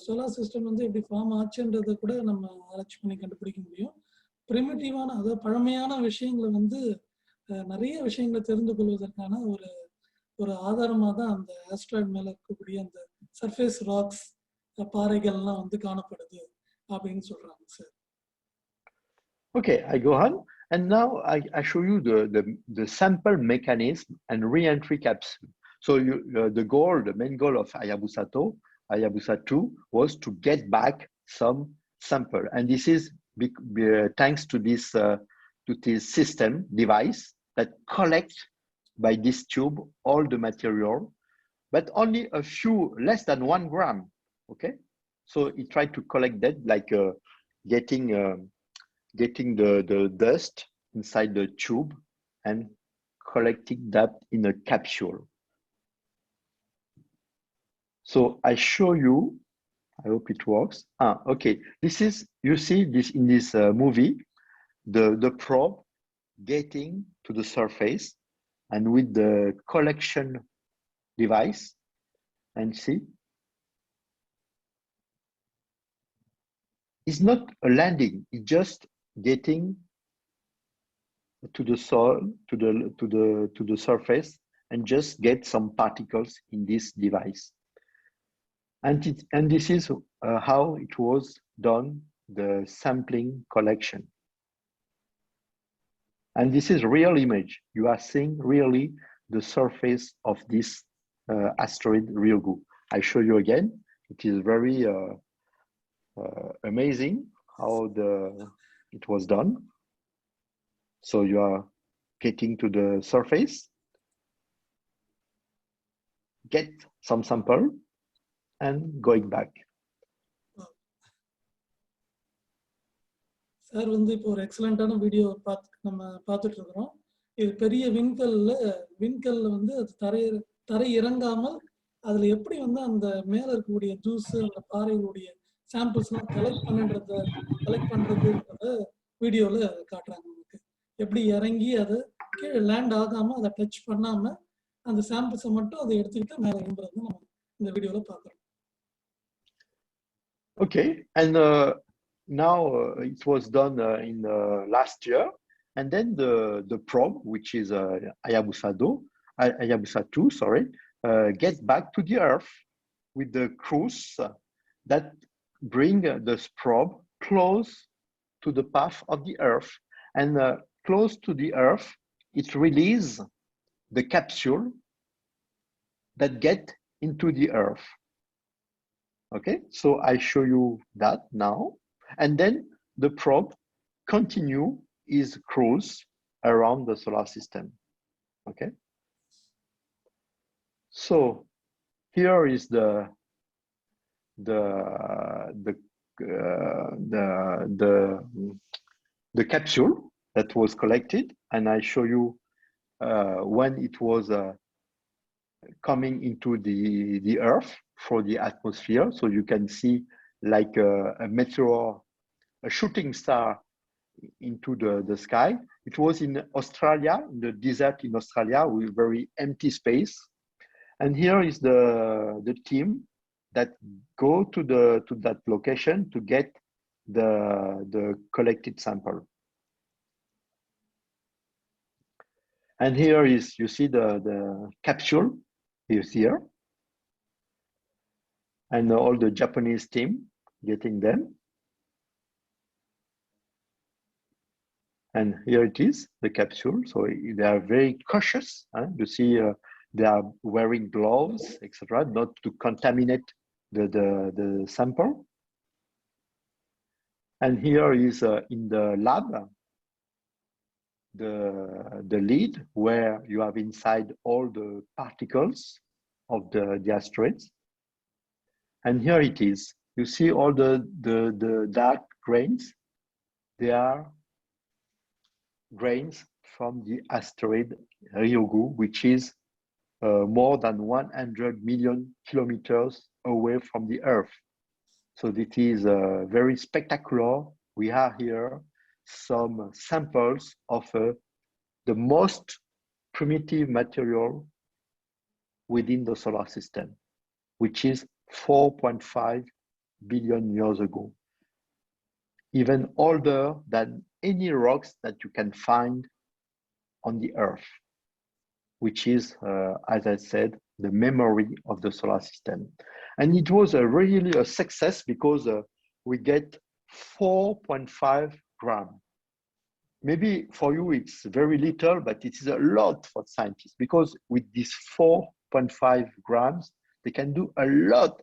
[SPEAKER 1] solar system வந்து எப்படி form ஆச்சுன்றதை கூட நம்ம ஆராய்ச்சி பண்ணி கண்டுபிடிக்க முடியும். பிரிமிட்டிவான அதாவது பழமையான விஷயங்களை வந்து நிறைய விஷயங்களை தெரிந்து கொள்வதற்கான ஒரு ஆதாரமாக தான் அந்த ஆஸ்ட்ராய்ட் மேல இருக்கக்கூடிய அந்த சர்ஃபேஸ் ராக்ஸ் பாறைகள்லாம் வந்து காணப்படுது அப்படின்னு சொல்றாங்க sir.
[SPEAKER 2] Okay, I go on. And now I show you the sample mechanism and re-entry capsule. So the main goal of Hayabusa 2 was to get back some sample. And this is thanks to this system device that collects by this tube all the material, but only a few, less than 1 gram, okay? So he tried to collect that like getting the dust inside the tube and collecting that in a capsule. So I show you, I hope it works. Okay, this is, you see this in this movie, the probe getting to the surface and with the collection device, and see, it's not a landing, it's just getting to the soil, to the surface, and just get some particles in this device. And this is how it was done, the sampling collection. And this is real image. You are seeing really the surface of this asteroid Ryugu. I show you again. It is very amazing how it was done. So you are getting to the surface, get some sample, and going back.
[SPEAKER 1] Sir வந்து இப்போ ஒரு எக்ஸலண்டான video நம்ம பார்த்துட்டு இருக்கிறோம். இது பெரிய விண்கல்ல வந்து அது தரை இறங்காமல் அதுல எப்படி வந்து அந்த மேல இருக்கக்கூடிய ஜூஸ் அந்த பாறைகளுடைய சாம்பிள்ஸ்லாம் கலெக்ட் பண்றதுன்றத வீடியோல காட்டுறாங்க. நமக்கு எப்படி இறங்கி அதை கீழே லேண்ட் ஆகாமல் அதை டச் பண்ணாமல் அந்த சாம்பிள்ஸை மட்டும் அதை எடுத்துக்கிட்டு மேலே எழும்புறது நம்ம இந்த வீடியோவில் பார்க்குறோம்.
[SPEAKER 2] Okay, and now it was done in last year, and then the probe, which is Hayabusa 2, sorry, gets back to the Earth with the cruise that bring this probe close to the path of the Earth, and close to the Earth, it releases the capsule that get into the Earth. Okay, so I show you that now, and then the probe continue its cruise around the solar system. Okay, so here is the capsule that was collected, and I show you when it was coming into the Earth for the atmosphere. So you can see like a meteor, a shooting star into the sky. It was in Australia, in the desert in Australia, with very empty space. And here is the team that go to that location to get the collected sample. And here is, you see the capsule is here, and all the Japanese team getting them. And here it is, the capsule. So they are very cautious. You see, they are wearing gloves, etc., not to contaminate the sample. And here is in the lab, the lid where you have inside all the particles of the asteroids. And here it is. You see all the dark grains. They are grains from the asteroid Ryugu, which is more than 100 million kilometers away from the Earth. So this is very spectacular. We have here some samples of the most primitive material within the solar system, which is 4.5 billion years ago, even older than any rocks that you can find on the Earth, which is, as I said, the memory of the solar system. And it was really a success because we get 4.5 grams. Maybe for you it's very little, but it is a lot for scientists, because with these 4.5 grams, they can do a lot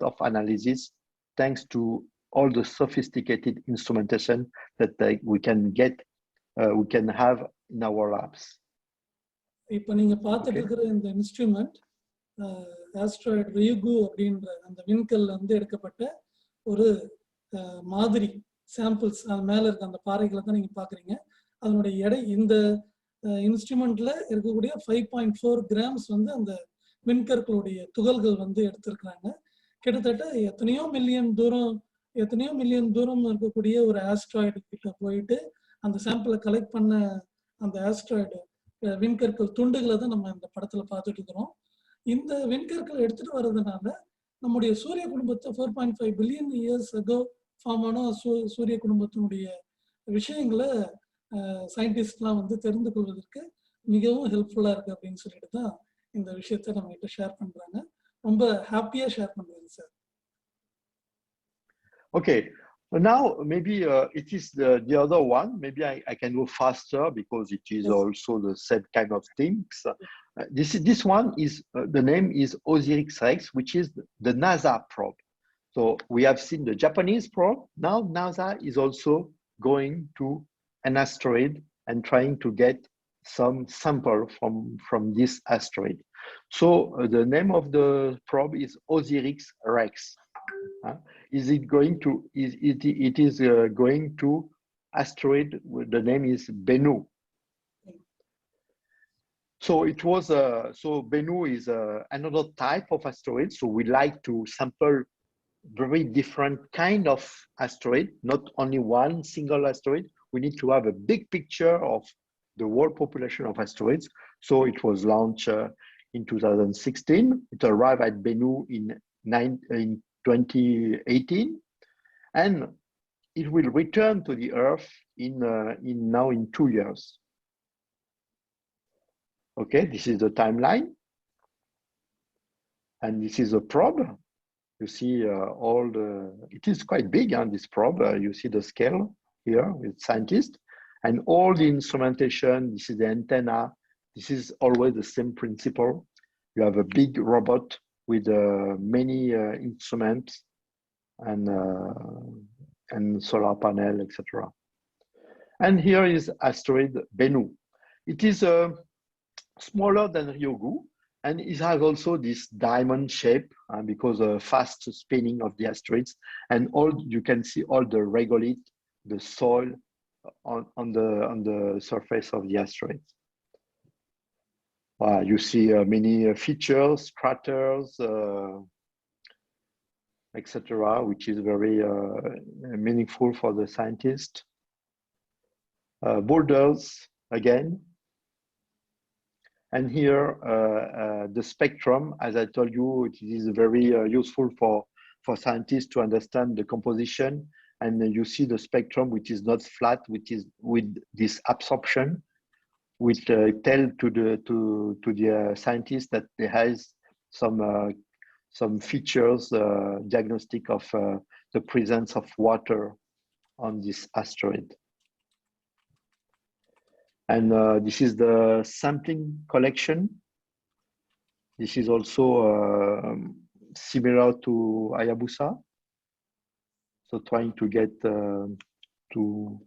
[SPEAKER 2] of analysis thanks to all the sophisticated instrumentation that we can have in our labs.
[SPEAKER 1] இப்போ நீங்க பார்த்துட்டு இருக்கிற இந்த instrument asteroid ரியுகு அப்படின்ற அந்த விண்கல்ல வந்து எடுக்கப்பட்ட ஒரு மாதிரி சாம்பிள்ஸ். அது மேல இருக்க அந்த பாறைகளை தான் நீங்க பாக்குறீங்க. அதனுடைய எடை இந்த இன்ஸ்ட்ருமெண்ட்ல இருக்கக்கூடிய 5.4 கிராம்ஸ் வந்து அந்த விண்கற்களுடைய துகள்கள் வந்து எடுத்திருக்கிறாங்க. கிட்டத்தட்ட எத்தனையோ மில்லியன் தூரம் இருக்கக்கூடிய ஒரு ஆஸ்ட்ராய்டு கிட்ட போயிட்டு அந்த சாம்பிளை கலெக்ட் பண்ண அந்த ஆஸ்ட்ராய்டு விண்கற்கள் துண்டுகளை தான் நம்ம இந்த படத்துல பார்த்துட்டு இருக்கிறோம். இந்த விண்கற்களை எடுத்துட்டு வர்றதுனால நம்முடைய சூரிய குடும்பத்தை 4.5 பில்லியன் இயர்ஸ் அகோ ஃபார்ம் ஆன சூரிய குடும்பத்தினுடைய விஷயங்களை சயின்டிஸ்ட்லாம் வந்து தெரிந்து கொள்வதற்கு மிகவும் ஹெல்ப்ஃபுல்லா இருக்கு அப்படின்னு சொல்லிட்டு தான் இந்த விஷயத்தை நம்ம கிட்ட ஷேர் பண்றாங்க. ரொம்ப ஹாப்பியா ஷேர் பண்றேன் sir.
[SPEAKER 2] Okay, now maybe it is the other one. Maybe I can go faster because it is also the same kind of things. This one is the name is OSIRIS-REX, which is the NASA probe. So we have seen the Japanese probe. Now NASA is also going to an asteroid and trying to get some sample from this asteroid. So the name of the probe is OSIRIS-REX. Is it going to? It is going to asteroid. The name is Bennu. So it was. So Bennu is another type of asteroid. So we like to sample very different kind of asteroid, not only one single asteroid. We need to have a big picture of the world population of asteroids. So it was launched in 2016. It arrived at Bennu in 2018, and it will return to the Earth in 2 years. Okay, this is the timeline, and this is a probe. You see it is quite big, this probe. You see the scale here with scientists, and all the instrumentation. This is the antenna. This is always the same principle. You have a big robot with many instruments and solar panel, etc. And here is asteroid Bennu. It is smaller than Ryugu, and it has also this diamond shape because of fast spinning of the asteroids, and you can see all the regolith, the soil on the surface of the asteroids. You see many features, craters, etc., which is very meaningful for the scientist. Boulders again. And here, the spectrum, as I told you, it is very useful for scientists to understand the composition. And you see the spectrum, which is not flat, which is with this absorption, which tell to the scientists that there has some features, diagnostic of the presence of water on this asteroid. And this is the sampling collection. This is also similar to Hayabusa. So trying to get to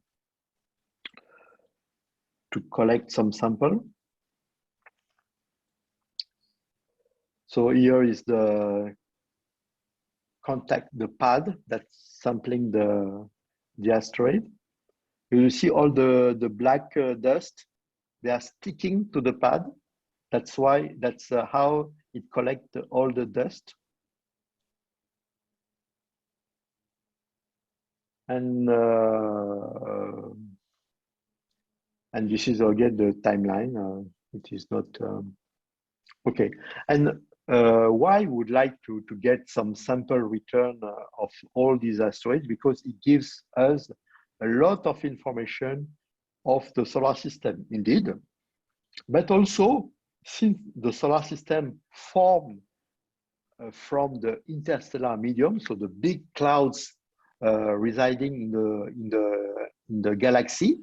[SPEAKER 2] collect some sample. So here is the pad that's sampling the asteroid. You see all the black dust, they are sticking to the pad. That's how it collects all the dust. And this is again the timeline. It is not okay. And why we would like to get some sample return of all these asteroids? Because it gives us a lot of information of the solar system, indeed, but also since the solar system formed from the interstellar medium, so the big clouds residing in the galaxy,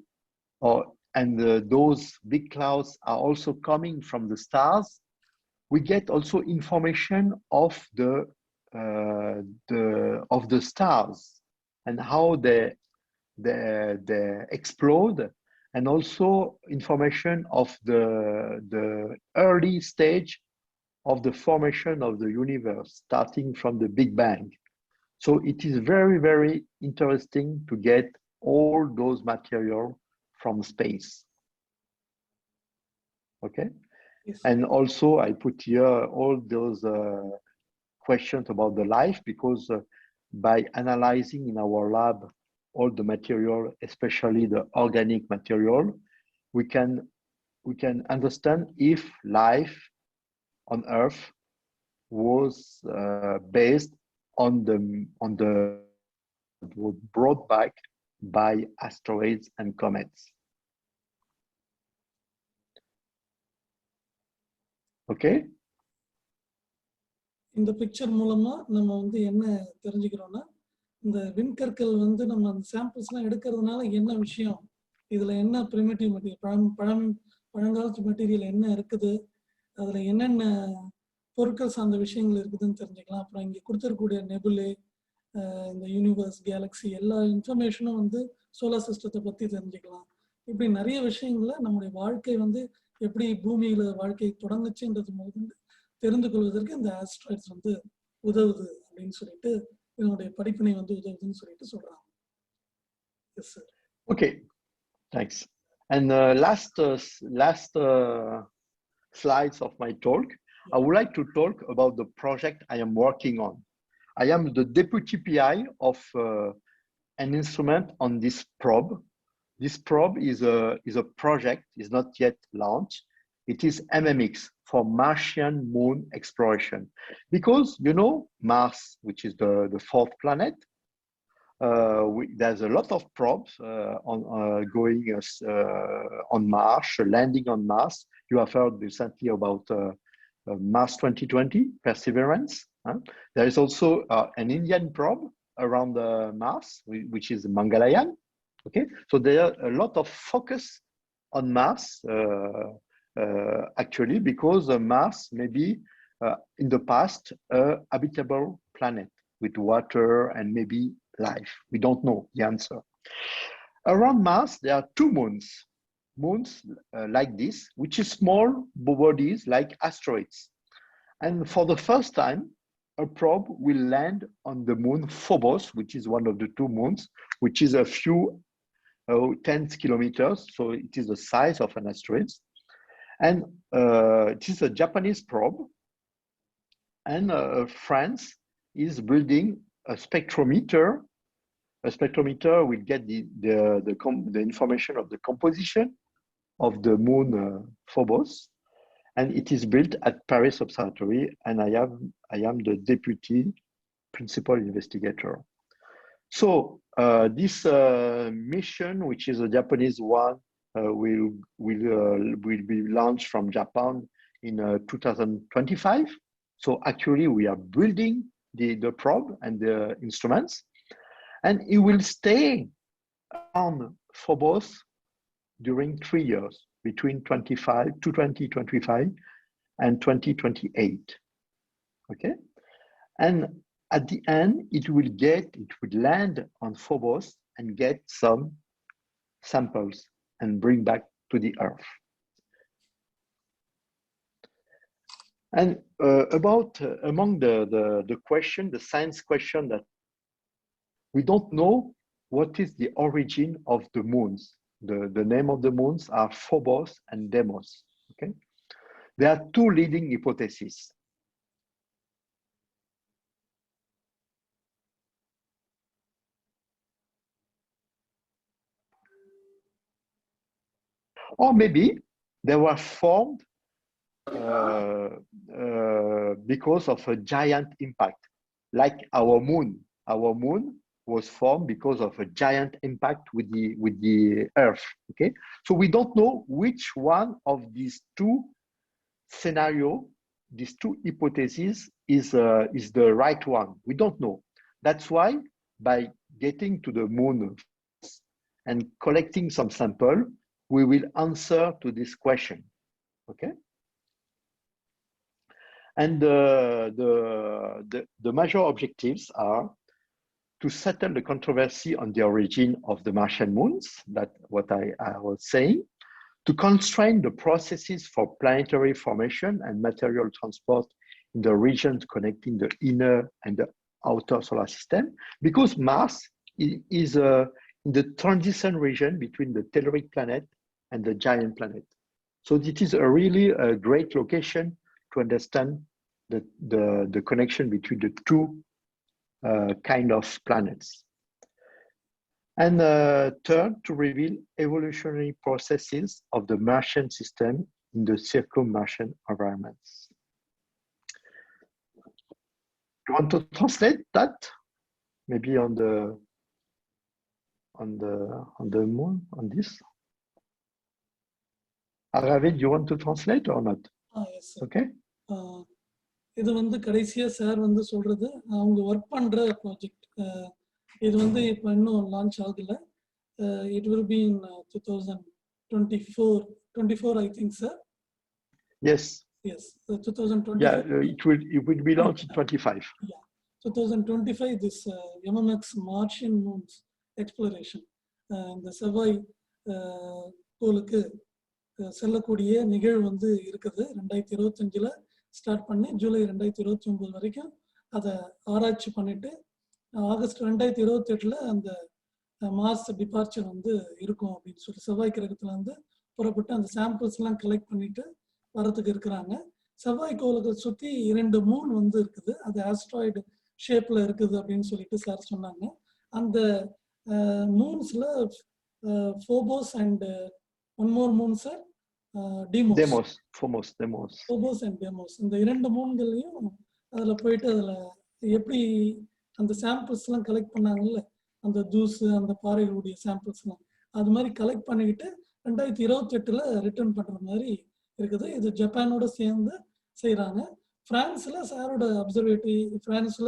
[SPEAKER 2] those big clouds are also coming from the stars. We get also information of the stars and how they explode, and also information of the early stage of the formation of the universe, starting from the Big Bang. So it is very, very interesting to get all those material from space. Okay.
[SPEAKER 1] Yes.
[SPEAKER 2] And also I put here all those questions about the life, because by analyzing in our lab all the material, especially the organic material, we can understand if life on Earth was based on the brought back by asteroids and comets. Okay.
[SPEAKER 1] இந்த picture மூலமா நம்ம வந்து என்ன தெரிஞ்சுக்கிறோம்னா, இந்த விண்கற்கள் வந்து நம்ம அந்த சாம்பிள்ஸ்லாம் எடுக்கிறதுனால என்ன விஷயம், இதுல என்ன பிரிமிட்டிவ் மெட்டீரியல், பழங்காலத்து மெட்டீரியல் என்ன இருக்குது, அதுல என்னென்ன பொருட்கள் சார்ந்த விஷயங்கள் இருக்குதுன்னு தெரிஞ்சுக்கலாம். அப்புறம் இங்கே கொடுத்துருக்கக்கூடிய நெபுலே, இந்த யூனிவர்ஸ், கேலக்ஸி எல்லா இன்ஃபர்மேஷனும் வந்து சோலார் சிஸ்டத்தை பற்றி தெரிஞ்சுக்கலாம். இப்படி நிறைய விஷயங்கள நம்முடைய வாழ்க்கை வந்து எப்படி பூமியில வாழ்க்கை தொடங்குச்சுன்றது போது தெரிந்து கொள்வதற்கு இந்த ஆஸ்ட்ராய்ட்ஸ் வந்து உதவுது அப்படின்னு சொல்லிட்டு என்னுடைய படிப்பினை வந்து உதவுதுன்னு சொல்லிட்டு சொல்றாங்க. Yes sir.
[SPEAKER 2] Okay, thanks. And last slides of my talk, I would like to talk about the project I am working on. I am the deputy PI of an instrument on this probe, This probe is a project, is not yet launched. It is MMX, for Martian moon exploration. Because, you know, Mars, which is the fourth planet, there's a lot of probes going on Mars, landing on Mars. You have heard recently about Mars 2020, Perseverance. There is also an Indian probe around Mars, which is Mangalyaan. Okay, so there are a lot of focus on Mars, actually, because Mars may be, in the past, a habitable planet with water and maybe life. We don't know the answer. Around Mars, there are two moons like this, which is small bodies like asteroids. And for the first time, a probe will land on the moon Phobos, which is one of the two moons, which is a few tens kilometers. So it is the size of an asteroid. And it is a Japanese probe. And France is building a spectrometer. A spectrometer will get the information of the composition of the moon Phobos. And it is built at Paris Observatory, and I am the deputy principal investigator. So this mission, which is a Japanese one, will be launched from Japan in 2025. So actually, we are building the probe and the instruments, and it will stay on Phobos during 3 years, between 2025 and 2028. Okay, and at the end, it would land on Phobos and get some samples and bring back to the Earth. And among the question, the science question, that we don't know what is the origin of the moons. The name of the moons are Phobos and Deimos. Okay, there are two leading hypotheses. Or maybe they were formed because of a giant impact, like our moon. Our moon was formed because of a giant impact with the Earth. Okay, so we don't know which one of these two scenarios, these two hypotheses, is the right one. We don't know. That's why, by getting to the moon and collecting some sample, we will answer to this question. Okay. And the major objectives are to settle the controversy on the origin of the Martian moons, that's what I was saying, to constrain the processes for planetary formation and material transport in the regions connecting the inner and the outer solar system, because Mars is in the transition region between the telluric planet and the giant planet. So it is really a great location to understand the connection between the two kind of planets. And third, to reveal evolutionary processes of the Martian system in the circum-Martian environments. You want to translate that? Maybe on the moon, on this? Aravid, you want to translate or not?
[SPEAKER 1] Yes, sir.
[SPEAKER 2] Okay.
[SPEAKER 1] இது வந்து கடைசியா sir வந்து சொல்றது அவங்க work பண்ற project. இது வந்து இப்போ இன்னும் லான்ச் ஆகல. It will be in 2024 I think, sir.
[SPEAKER 2] Yes.
[SPEAKER 1] Yes, 2025.
[SPEAKER 2] Yeah, it will be launched in 25.
[SPEAKER 1] Yeah, 2025. This MMX Martian moons exploration. இந்த செவ்வாய் கோளுக்கு செல்லக்கூடிய நிகழ்வு வந்து இருக்குது. 2025ல ஸ்டார்ட் பண்ணி ஜூலை 2029 வரைக்கும் அதை ஆராய்ச்சி பண்ணிட்டு ஆகஸ்ட் 2028ல அந்த மார்ஸ் டிபார்ச்சர் வந்து இருக்கும் அப்படின்னு சொல்லி செவ்வாய் கிரகத்துல வந்து புறப்பட்டு அந்த சாம்பிள்ஸ் எல்லாம் கலெக்ட் பண்ணிட்டு வரதுக்கு இருக்கிறாங்க. செவ்வாய் கோளுக்கு சுத்தி 2 மூன் வந்து இருக்குது. அது ஆஸ்ட்ராய்டு ஷேப்ல இருக்குது அப்படின்னு சொல்லிட்டு சார் சொன்னாங்க. அந்த மூன்ஸ்ல Phobos and one more moon, sir. Deimos.
[SPEAKER 2] Demos.
[SPEAKER 1] Phobos and Deimos. இந்த இரண்டு மூன்களையும் அதுல போயிட்டு அதுல எப்படி அந்த சாம்பிள்ஸ்லாம் கலெக்ட் பண்ணாங்கல்ல, அந்த தூசு அந்த பாறைகளுடைய சாம்பிள்ஸ்லாம் அது மாதிரி கலெக்ட் பண்ணிக்கிட்டு 2028ல் ரிட்டர்ன் பண்ற மாதிரி இருக்குது. இது ஜப்பானோட சேர்ந்து செய்கிறாங்க. பிரான்ஸ்ல சாரோட அப்சர்வேட்டரி, பிரான்ஸ்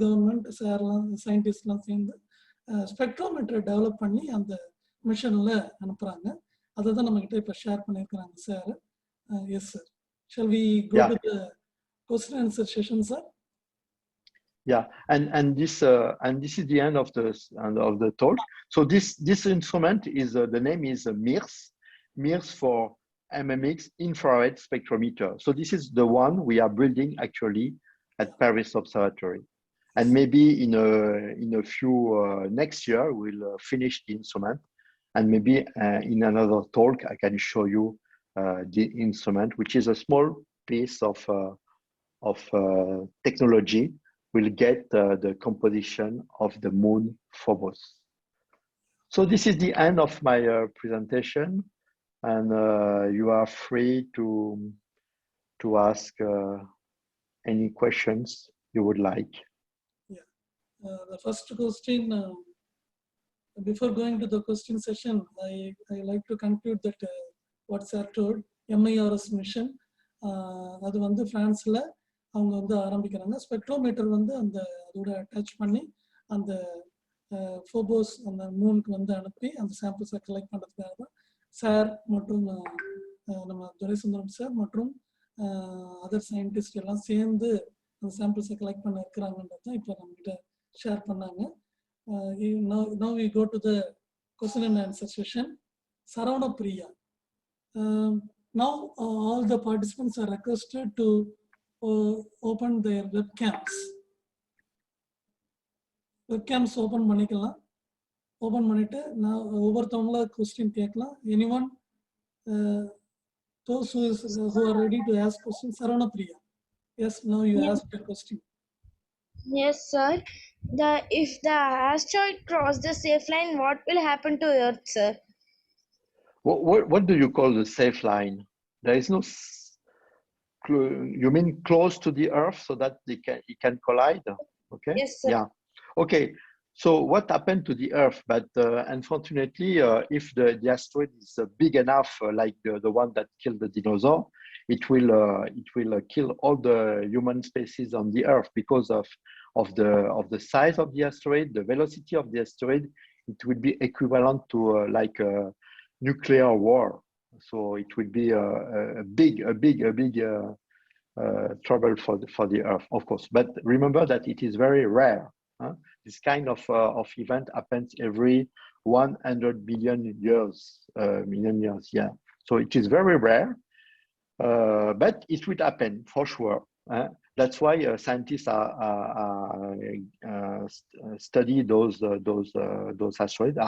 [SPEAKER 1] கவர்மெண்ட் சார்லாம் சயின்டிஸ்ட்லாம் சேர்ந்து ஸ்பெக்ட்ரோமீட்டரை டெவலப் பண்ணி அந்த மிஷனில் அனுப்புகிறாங்க. அதை தான் நம்மக்கிட்ட இப்போ ஷேர் பண்ணியிருக்கிறாங்க sir. Yes sir. Shall we go to the question and answer session, sir?
[SPEAKER 2] Yeah, and this is the end of the talk. So this instrument is the name is MIRS for MMX infrared spectrometer. So this is the one we are building actually at Paris Observatory, and maybe in a few next year we'll finish the instrument, and maybe in another talk I can show you the instrument, which is a small piece of technology. Will get the composition of the moon Phobos. So this is the end of my presentation, and you are free to ask any questions you would like.
[SPEAKER 1] Yeah, the first question. Before going to the question session, I like to conclude that what sir told, MIRS mission, அது வந்து பிரான்ஸ்ல அவங்க வந்து ஆரம்பிக்கிறாங்க. Spectrometer வந்து அந்த அதோட attach பண்ணி அந்த ஃபோபோஸ் அந்த மூனுக்கு வந்து அனுப்பி அந்த சாம்பிள்ஸை கலெக்ட் பண்ணுறதுக்காக தான் சார் மற்றும் நம்ம துரைசுந்தரம் சார் மற்றும் அதர் சயின்டிஸ்ட் எல்லாம் சேர்ந்து அந்த சாம்பிள்ஸை கலெக்ட் பண்ண இருக்கிறாங்கன்றது தான் இப்போ நம்மகிட்ட ஷேர் பண்ணாங்க. Now we go to the question and answer session. Saravana Priya. Now all the participants are requested to open their webcams. Webcams open பண்ணிக்கலாம். Open பண்ணிட்டு நான் ஒவ்வொருத்தவங்கள question கேட்கலாம். Anyone those who are ready to ask questions? Saravana Priya. Yes, now you ask the question.
[SPEAKER 5] Yes, sir. If the asteroid cross the safe line, what will happen to Earth, sir?
[SPEAKER 2] What do you call the safe line? There is no. You mean close to the Earth so that it can collide? Okay.
[SPEAKER 5] Yes, sir.
[SPEAKER 2] Yeah. Okay. So what happened to the Earth? But unfortunately, if the asteroid is big enough, like the one that killed the dinosaur, it will kill all the human species on the Earth because of the size of the asteroid, the velocity of the asteroid. It will be equivalent to like a nuclear war. So it will be a big trouble for the Earth, of course. But remember that it is very rare. This kind of event happens every 100 million years. Yeah. So it is very rare, but it will happen for sure. That's why scientists study those asteroids.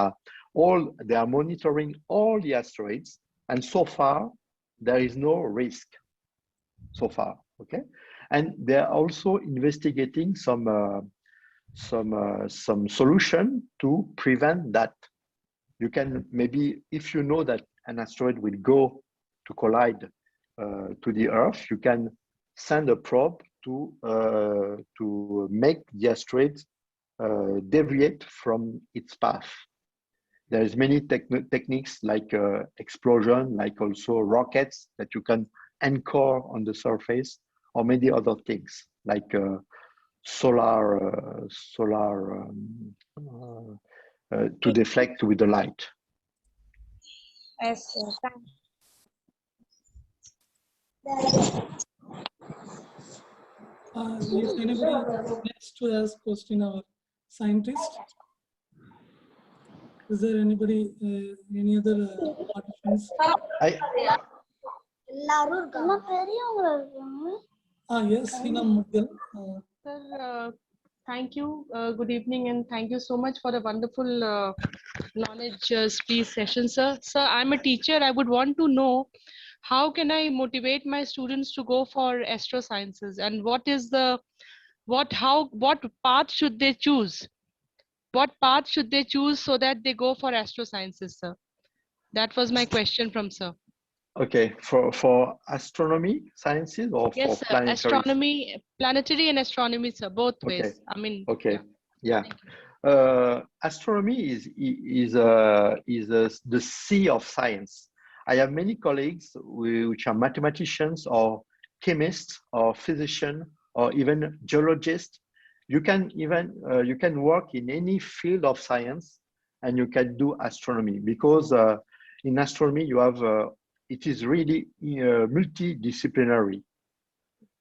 [SPEAKER 2] They are monitoring all the asteroids. And so far, there is no risk. So far, okay. And they are also investigating some solution to prevent that. You can maybe, if you know that an asteroid will go to collide to the Earth, you can send a probe to make the asteroid deviate from its path. There is many techniques like explosion, like also rockets that you can anchor on the surface, or many other things like solar to deflect with the light.
[SPEAKER 5] Yes, sir.
[SPEAKER 1] If anybody needs to ask question our scientist, is there anybody, any other participants? Yes, Hina Mughal.
[SPEAKER 7] Sir, thank you. Good evening, and thank you so much for the wonderful knowledge speech session, sir. Sir, I'm a teacher. I would want to know how can I motivate my students to go for astrosciences, and what path should they choose? what path should they choose so that they go for astrosciences, sir? That was my question from sir.
[SPEAKER 2] Okay, for astronomy sciences or
[SPEAKER 7] Yes,
[SPEAKER 2] for
[SPEAKER 7] sir.
[SPEAKER 2] planetary?
[SPEAKER 7] Astronomy, planetary and astronomy, sir, both
[SPEAKER 2] Okay.
[SPEAKER 7] ways. I mean,
[SPEAKER 2] Okay.
[SPEAKER 7] yeah.
[SPEAKER 2] Yeah. Astronomy is the sea of science. I have many colleagues which are mathematicians or chemists or physicians or even geologists. You can even you can work in any field of science and you can do astronomy because in astronomy you have it is really multidisciplinary.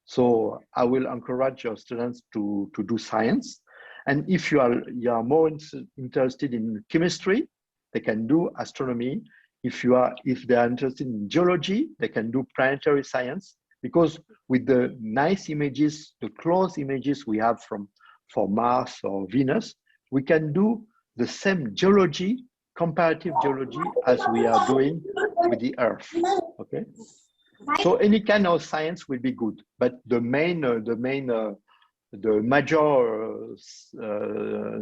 [SPEAKER 2] So I will encourage your students to do science. And if you are more interested in chemistry, they can do astronomy. If they are interested in geology, they can do planetary science, because with the nice images, the close images we have for Mars or Venus, we can do the same geology, comparative geology, as we are doing with the Earth. Okay. So any kind of science will be good, but the major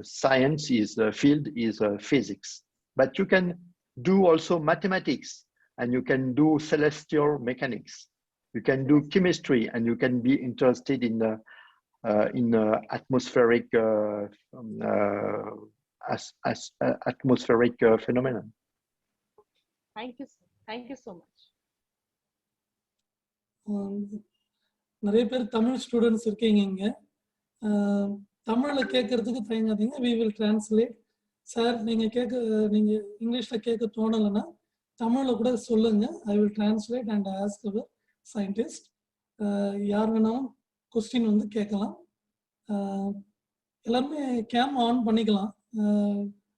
[SPEAKER 2] science field is physics. But you can do also mathematics, and you can do celestial mechanics. You can do chemistry, and you can be interested in atmospheric atmospheric phenomenon.
[SPEAKER 7] Thank you, sir. Thank you so much.
[SPEAKER 1] நிறைய பேர் Tamil students இருக்கீங்க இங்கே. தமிழில் கேட்கறதுக்கு தயங்காதீங்க, we will translate. Sir நீங்கள் இங்கிலீஷில் கேட்க தோணலைன்னா தமிழில் கூட சொல்லுங்கள். I will translate and ask our scientist. யார் வேணாலும் கொஸ்டின் வந்து கேட்கலாம். எல்லாருமே கேம் ஆன் பண்ணிக்கலாம்.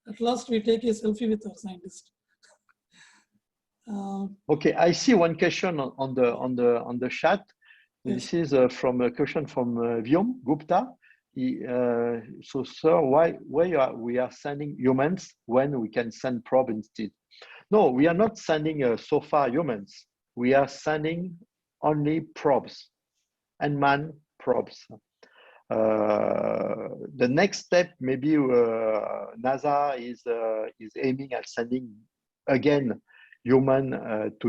[SPEAKER 1] At last we take a selfie with our scientist.
[SPEAKER 2] Okay, I see one question on the chat. Yes. This is from a question from Vyom Gupta. So, sir, why we are sending humans when we can send probe instead? No, we are not sending so far humans. We are sending only probes, unmanned probes. The next step, maybe NASA is aiming at sending again human to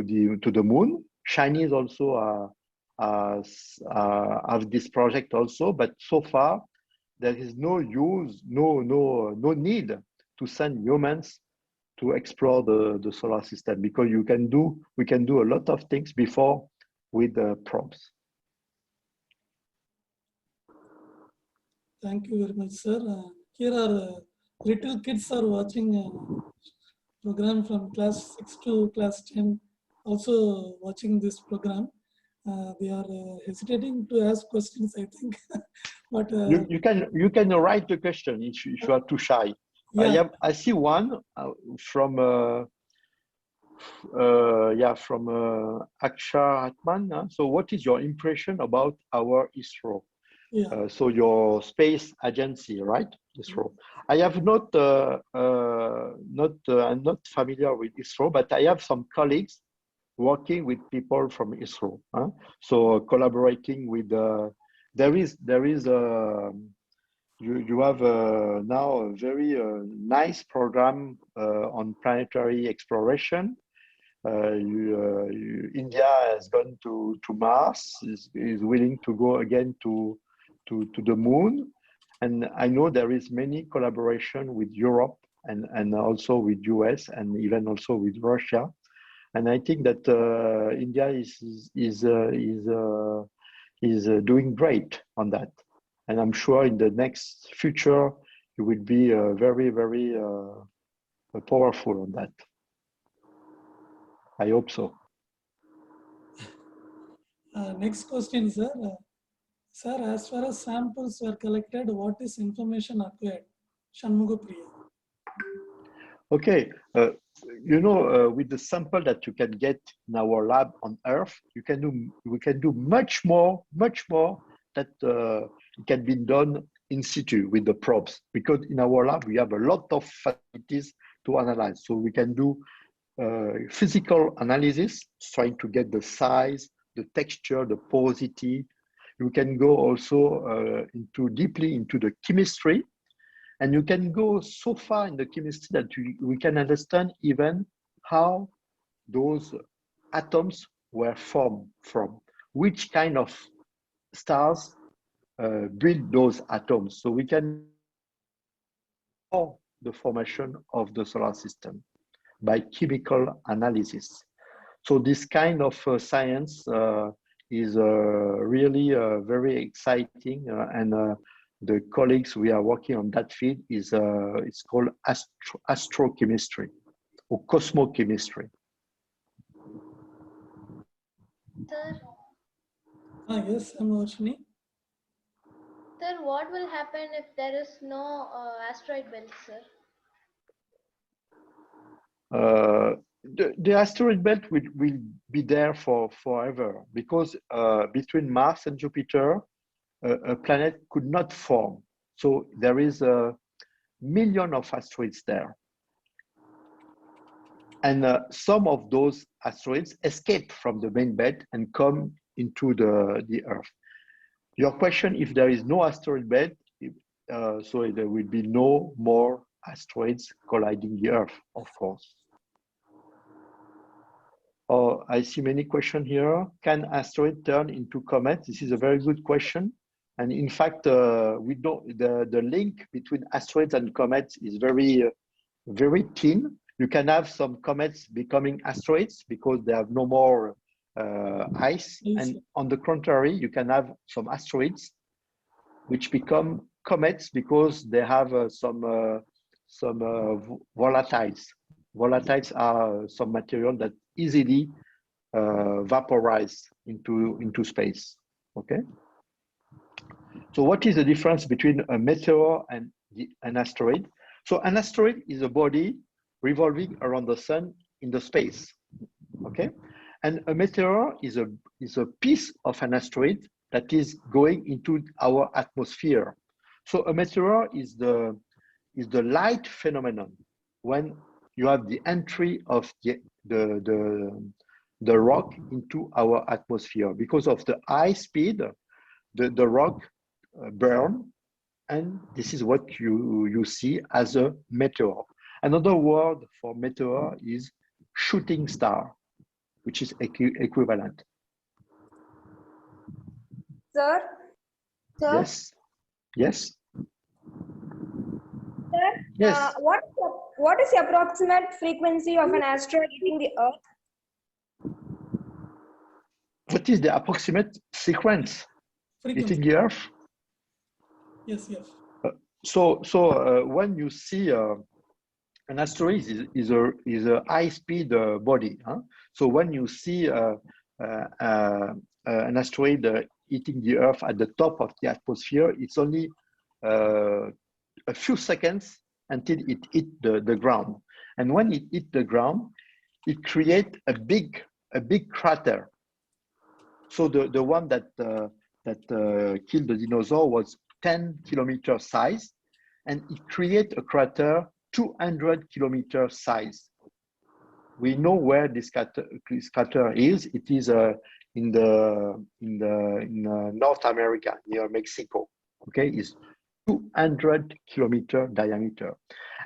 [SPEAKER 2] the moon. Chinese also have this project also, but so far there is no need to send humans to explore the solar system, because we can do a lot of things before with the probes.
[SPEAKER 1] Thank you very much, sir. Here are little kids are watching program from class 6 to class 10, also watching this program. They are hesitating to ask questions, I think. But
[SPEAKER 2] you can write the question if you are too shy. Yeah. I see one from Aksha Atman. So what is your impression about our ISRO?
[SPEAKER 1] Yeah.
[SPEAKER 2] So your space agency, right? ISRO. I have I'm not familiar with ISRO, but I have some colleagues working with people from ISRO. So collaborating with you have now a very nice program on planetary exploration. India has gone to Mars, is willing to go again to the moon, and I know there is many collaboration with Europe and also with US and even also with Russia, and I think that India is doing great on that, and I'm sure in the next future you will be very powerful on that. I hope so.
[SPEAKER 1] Next question, sir. Sir, as far as samples were collected, what is information acquired? Shanmugapriya.
[SPEAKER 2] Okay, with the sample that you can get in our lab on Earth, we can do much more that it can be done in situ with the probes, because in our lab we have a lot of facilities to analyze. So we can do physical analysis, trying to get the size, the texture, the porosity. You can go also deeply into the chemistry, And you can go so far in the chemistry that we can understand even how those atoms were formed from, which kind of stars build those atoms. So we can know the formation of the solar system by chemical analysis. So this kind of science is really very exciting, and the colleagues we are working on that field is it's called astrochemistry or cosmochemistry.
[SPEAKER 8] Sir,
[SPEAKER 1] Yes, I'm Ashwini.
[SPEAKER 8] sir, what will happen if there is no asteroid belt, sir?
[SPEAKER 2] The asteroid belt will be there for forever, because between Mars and Jupiter, a planet could not form. So there is a million of asteroids there. And some of those asteroids escape from the main belt and come into the Earth. Your question, if there is no asteroid belt, so there will be no more asteroids colliding the Earth, of course. Oh, I see many questions here. Can asteroid turn into comets? This is a very good question. And in fact, we don't. The link between asteroids and comets is very thin. You can have some comets becoming asteroids because they have no more ice. And on the contrary, you can have some asteroids which become comets because they have some volatiles. Volatiles are some material that easily vaporize into space. Okay. So what is the difference between a meteor and an asteroid? So an asteroid is a body revolving around the sun in the space. Okay. And a meteor is a piece of an asteroid that is going into our atmosphere. So a meteor is the light phenomenon when you have the entry of the rock into our atmosphere. Because of the high speed, the rock burn, and this is what you see as a meteor. Another word for meteor is shooting star, which is equivalent.
[SPEAKER 5] Sir? Sir?
[SPEAKER 2] Yes. Yes.
[SPEAKER 5] Sir?
[SPEAKER 2] Yes.
[SPEAKER 5] What is the approximate frequency of an asteroid hitting the Earth?
[SPEAKER 2] What is the approximate sequence hitting the Earth?
[SPEAKER 1] Yes.
[SPEAKER 2] So when you see an asteroid is a high speed body. Huh? So when you see an asteroid hitting the Earth at the top of the atmosphere, it's only a few seconds until it hit the ground. And when it hit the ground, it creates a big crater. So the one that killed the dinosaur was 10 kilometer size, and it created a crater 200 kilometer size. We know where this crater is. It is in North America, near Mexico. Okay, it's 200 kilometer diameter.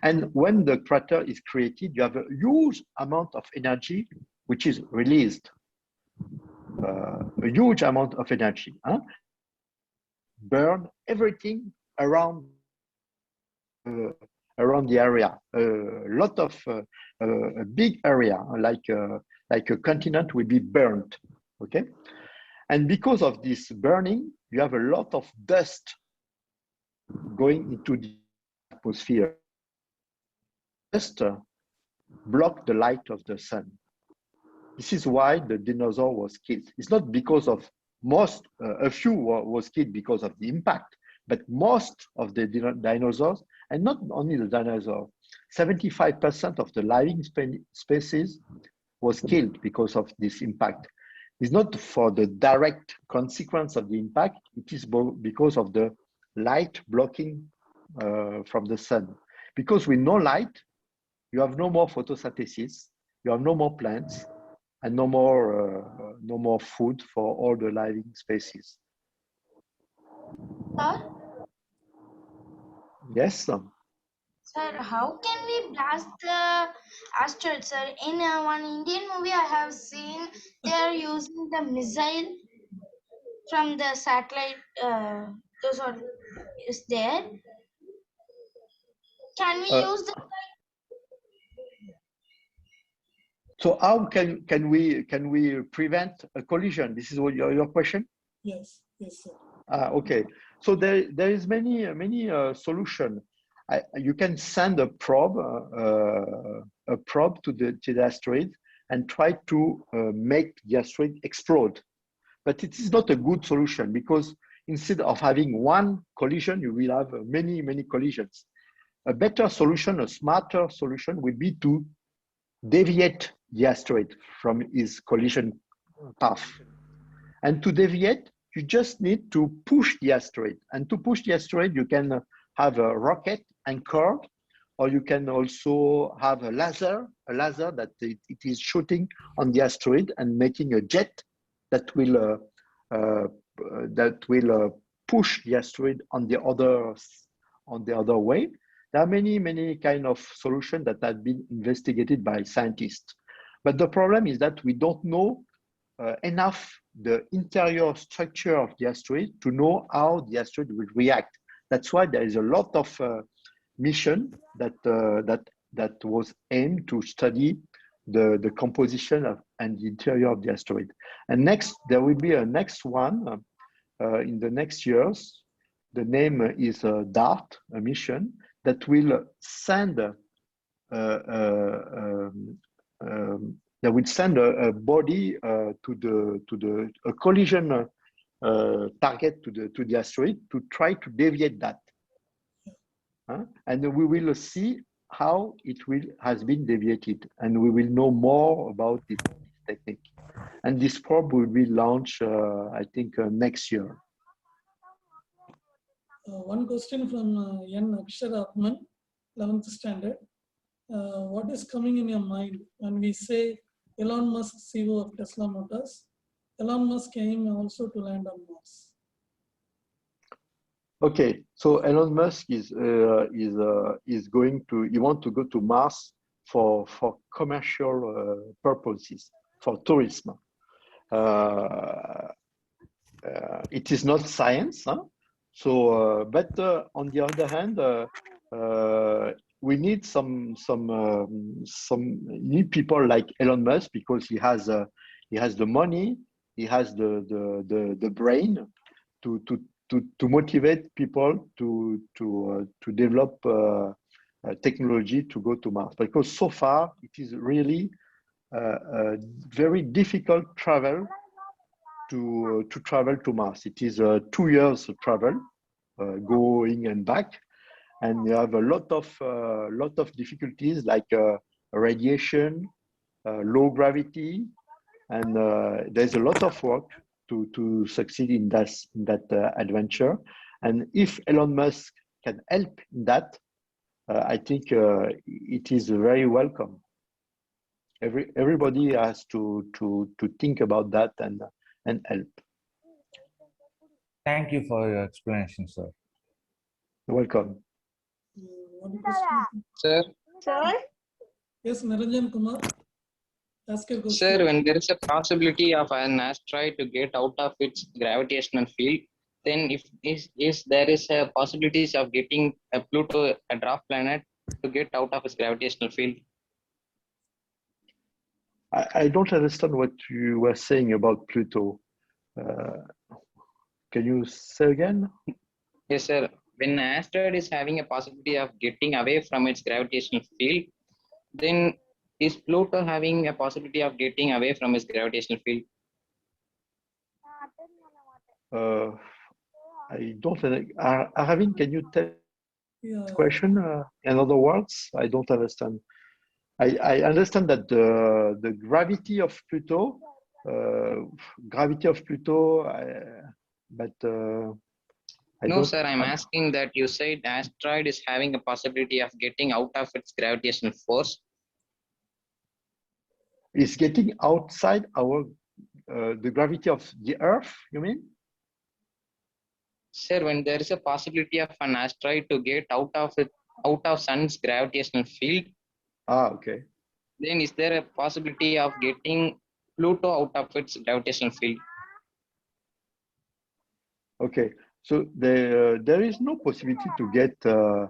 [SPEAKER 2] And when the crater is created, you have a huge amount of energy which is released. A huge amount of energy. Huh? Burn everything around the area. A lot of a big area, like a continent, will be burnt. Okay, and because of this burning, you have a lot of dust going into the atmosphere. Dust block the light of the sun. This is why the dinosaur was killed. It's not because of a few was killed because of the impact, but most of the dinosaurs, and not only the dinosaurs, 75% of the living species was killed because of this impact. It's not for the direct consequence of the impact, it is because of the light blocking from the sun. Because with no light, you have no more photosynthesis, you have no more plants, and no more food for all the living species.
[SPEAKER 8] Sir?
[SPEAKER 2] Yes.
[SPEAKER 5] Sir, how can we blast the asteroid, sir? In one Indian movie, I have seen they are using the missile from the satellite. Those are is there. Can we
[SPEAKER 2] Uh,
[SPEAKER 5] use the?
[SPEAKER 2] so how can we prevent a collision? This is what your question?
[SPEAKER 1] Yes, yes, sir.
[SPEAKER 2] Okay. So there is many solution. You can send a probe to the asteroid and try to make the asteroid explode. But it is not a good solution because instead of having one collision, you will have many collisions. A better solution, a smarter solution would be to deviate the asteroid from its collision path. And to deviate, you just need to push the asteroid. And to push the asteroid, you can have a rocket anchored, or you can also have a laser that it is shooting on the asteroid and making a jet that will push the asteroid on the other way. There are many kind of solutions that have been investigated by scientists. But the problem is that we don't know enough the interior structure of the asteroid to know how the asteroid will react. That's why there is a lot of mission that was aimed to study the composition and the interior of the asteroid. And next, there will be a next one in the next years. The name is DART, a mission that will send a body to a collision target to the asteroid to try to deviate that, and we will see how it has been deviated, and we will know more about this technique. And this probe will be launched, I think, next year.
[SPEAKER 1] One question from N. Aksharatman, 11th standard. What is coming in your mind when we say Elon Musk, CEO of Tesla Motors? Elon Musk came also to land on Mars.
[SPEAKER 2] Okay, so Elon Musk is going to, he want to go to Mars for commercial purposes, for tourism. It is not science, huh? So, but on the other hand, we need some new people like Elon Musk because he has the money, he has the brain to motivate people to develop technology to go to Mars. Because so far it is really a very difficult travel to travel to Mars. It is 2 years of travel, going and back, and you have a lot of difficulties like radiation, low gravity, and there's a lot of work to succeed in that adventure. And if Elon Musk can help in that, I think it is very welcome. Everybody has to think about that and help.
[SPEAKER 6] Thank you for your explanation, sir.
[SPEAKER 2] You're welcome.
[SPEAKER 1] One question.
[SPEAKER 9] Sir,
[SPEAKER 1] Yes, Niranjan Kumar. Ask your question.
[SPEAKER 9] sir, when there is a possibility of an asteroid to get out of its gravitational field, then if there is a possibilities of getting a Pluto, a dwarf planet, to get out of its gravitational field?
[SPEAKER 2] I don't understand what you were saying about Pluto. Can you say again?
[SPEAKER 9] Yes, sir. When an asteroid is having a possibility of getting away from its gravitational field, then is Pluto having a possibility of getting away from its gravitational field?
[SPEAKER 2] I don't. Arvin, can you tell
[SPEAKER 1] Yeah.
[SPEAKER 2] the question in other words? I don't understand. I understand that the gravity of Pluto, but
[SPEAKER 9] No, sir, I'm asking that you said asteroid is having a possibility of getting out of its gravitational force.
[SPEAKER 2] It's getting outside our the gravity of the Earth, you mean?
[SPEAKER 9] Sir, when there is a possibility of an asteroid to get out of out of sun's gravitational field,
[SPEAKER 2] Okay.
[SPEAKER 9] then is there a possibility of getting Pluto out of its gravitational field?
[SPEAKER 2] Okay. So there is no possibility to get to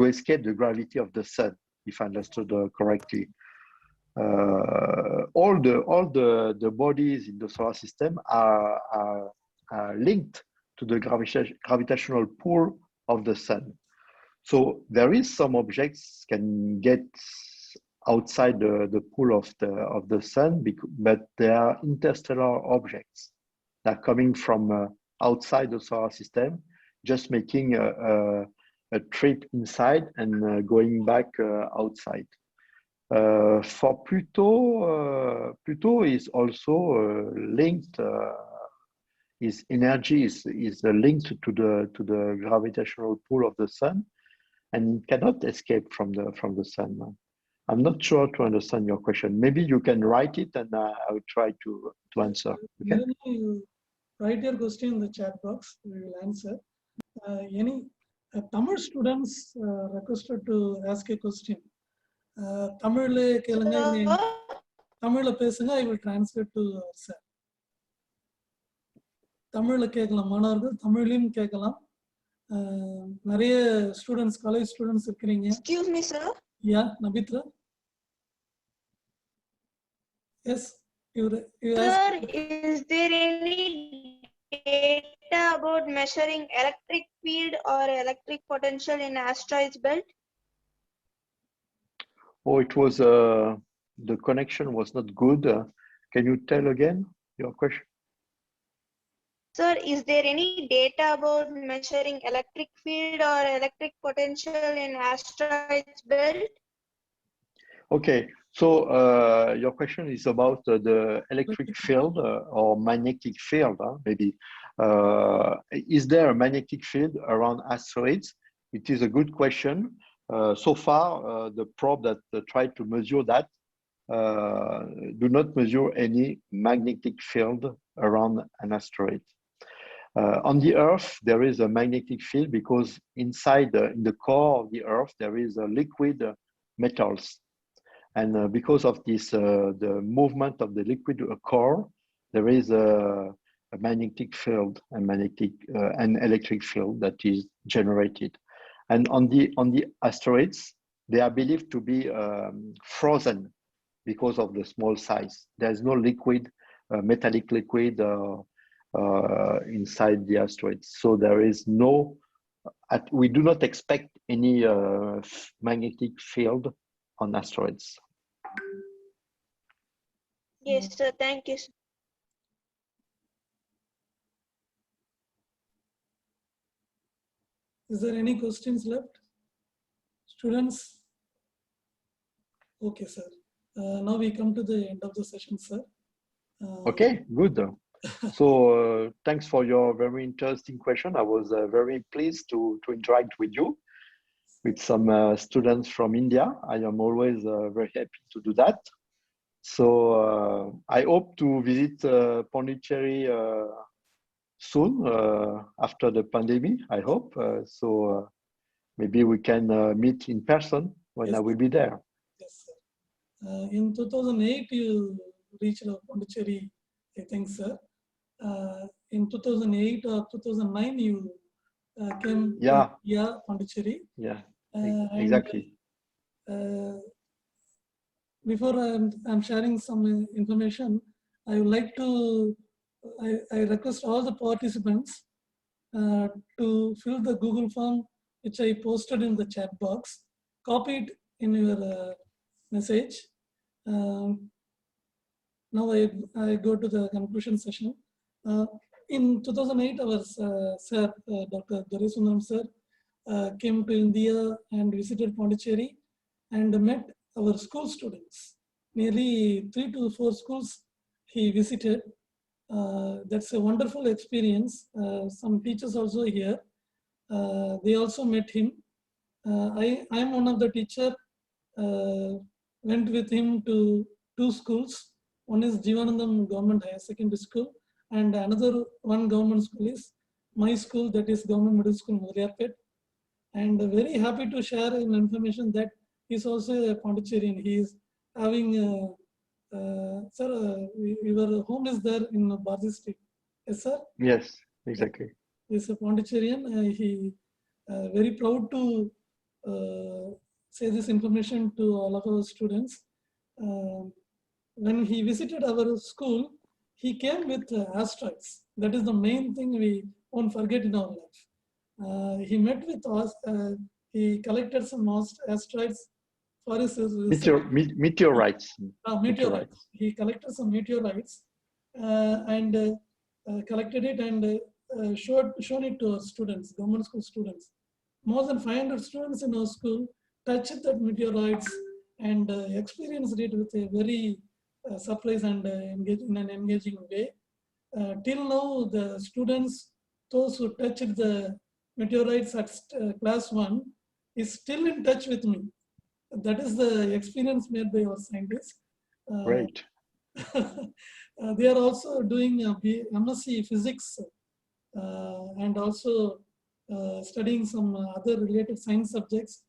[SPEAKER 2] escape the gravity of the sun, if I understood correctly. All the bodies in the solar system are linked to the gravitational pull of the sun. So there is some objects can get outside the pull of the sun, but they are interstellar objects that are coming from outside the solar system, just making a trip inside and going back outside. For Pluto, Pluto is also linked. His energy is linked to the gravitational pull of the sun, and cannot escape from the sun. I'm not sure to understand your question. Maybe you can write it, and I will try to answer. Okay.
[SPEAKER 1] You write your question in the chat box. We will answer. Any Tamil students requested to ask a question. Tamil கேளுங்க, தமிழ்ல பேசுங்க. I will translate to sir. தமிழ்ல கேட்கலாம், மாணவர்கள் தமிழ்லயும் கேட்கலாம். நிறைய students, college students இருக்கிறீங்க.
[SPEAKER 10] Excuse me, sir.
[SPEAKER 1] Yeah, Nabitra. Yes, you
[SPEAKER 10] Sir, is there any data about measuring electric field or electric potential in asteroids belt?
[SPEAKER 2] Oh, it was the connection was not good. Can you tell again your question?
[SPEAKER 10] Sir, is there any data about measuring electric field or electric potential in asteroids belt?
[SPEAKER 2] Okay, so your question is about the electric field or magnetic field, maybe. Is there a magnetic field around asteroids? It is a good question. So far, the probe that tried to measure that do not measure any magnetic field around an asteroid. On the Earth, there is a magnetic field because inside in the core of the Earth, there is a liquid metals. And because of this, the movement of the liquid core, there is a magnetic field, an electric field that is generated. And on the asteroids, they are believed to be frozen because of the small size. There's no liquid, metallic liquid inside the asteroids. So there is no, we do not expect any magnetic field on asteroids.
[SPEAKER 10] Yes, sir. Thank you.
[SPEAKER 1] Is there any questions left? Students? Okay, sir. Now we come to the end of the session, sir.
[SPEAKER 2] Okay, good. So thanks for your very interesting question. I was very pleased to interact with you, with some students from India. I am always very happy to do that. So I hope to visit Pondicherry soon after the pandemic, I hope. So maybe we can meet in person when
[SPEAKER 1] Yes,
[SPEAKER 2] I will be there.
[SPEAKER 1] Yes, sir. In 2008, you reached Pondicherry, I think, sir. In 2008 or 2009, you came to Pondicherry.
[SPEAKER 2] Yeah, exactly.
[SPEAKER 1] Before I'm sharing some information, I would like to, I request all the participants to fill the Google form, which I posted in the chat box, copy it in your message. Now I go to the conclusion session. In 2008, our sir, Dr. Doresundaram sir, came to India and visited Pondicherry and met our school students. Nearly 3 to 4 schools he visited. That's a wonderful experience. Some teachers also here. They also met him. I am one of the teacher. Went with him to 2 schools. One is Jivanandam Government Higher Secondary School, and another one government school is my school, that is Government Middle School, Mudaliyarpet. and very happy to share information that he's also a Pondicherrian. He is having, sir, your home is there in Bharati Street. Yes, sir?
[SPEAKER 2] Yes, exactly.
[SPEAKER 1] He's a Pondicherrian. He very proud to say this information to all of our students. When he visited our school, he came with asteroids. That is the main thing we won't forget in our life. He met with us. He collected some asteroids for his research.
[SPEAKER 2] Meteorites.
[SPEAKER 1] Meteorites. He collected some meteorites and collected it and shown it to our students, government school students. More than 500 students in our school touched that meteorites and experienced it with a very surprise and in an engaging way. Till now, the students, those who touched the meteorites at class 1, is still in touch with me. That is the experience made by our scientists.
[SPEAKER 2] Great.
[SPEAKER 1] They are also doing MSc Physics and also studying some other related science subjects.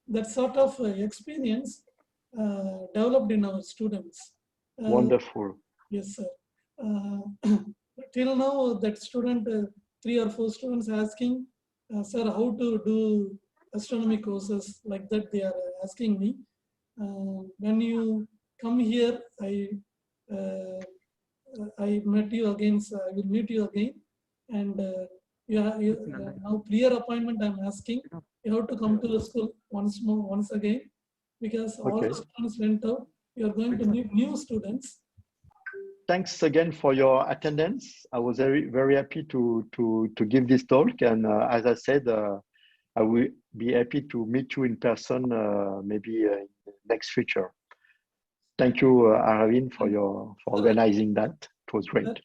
[SPEAKER 1] That sort of experience developed in our students.
[SPEAKER 2] Wonderful.
[SPEAKER 1] Yes, sir. Till now, that student, 3 or 4 students asking, sir, how to do astronomy courses, like that they are asking me. When you come here, I met you again, so I will meet you again. And now clear appointment I'm asking. You have to come to the school once again, because all the students went out. You are going to meet new students.
[SPEAKER 2] Thanks again for your attendance. I was very happy to give this talk, and as I said, I will be happy to meet you in person maybe in the next future. Thank you, Arvind, for organizing that. It was great.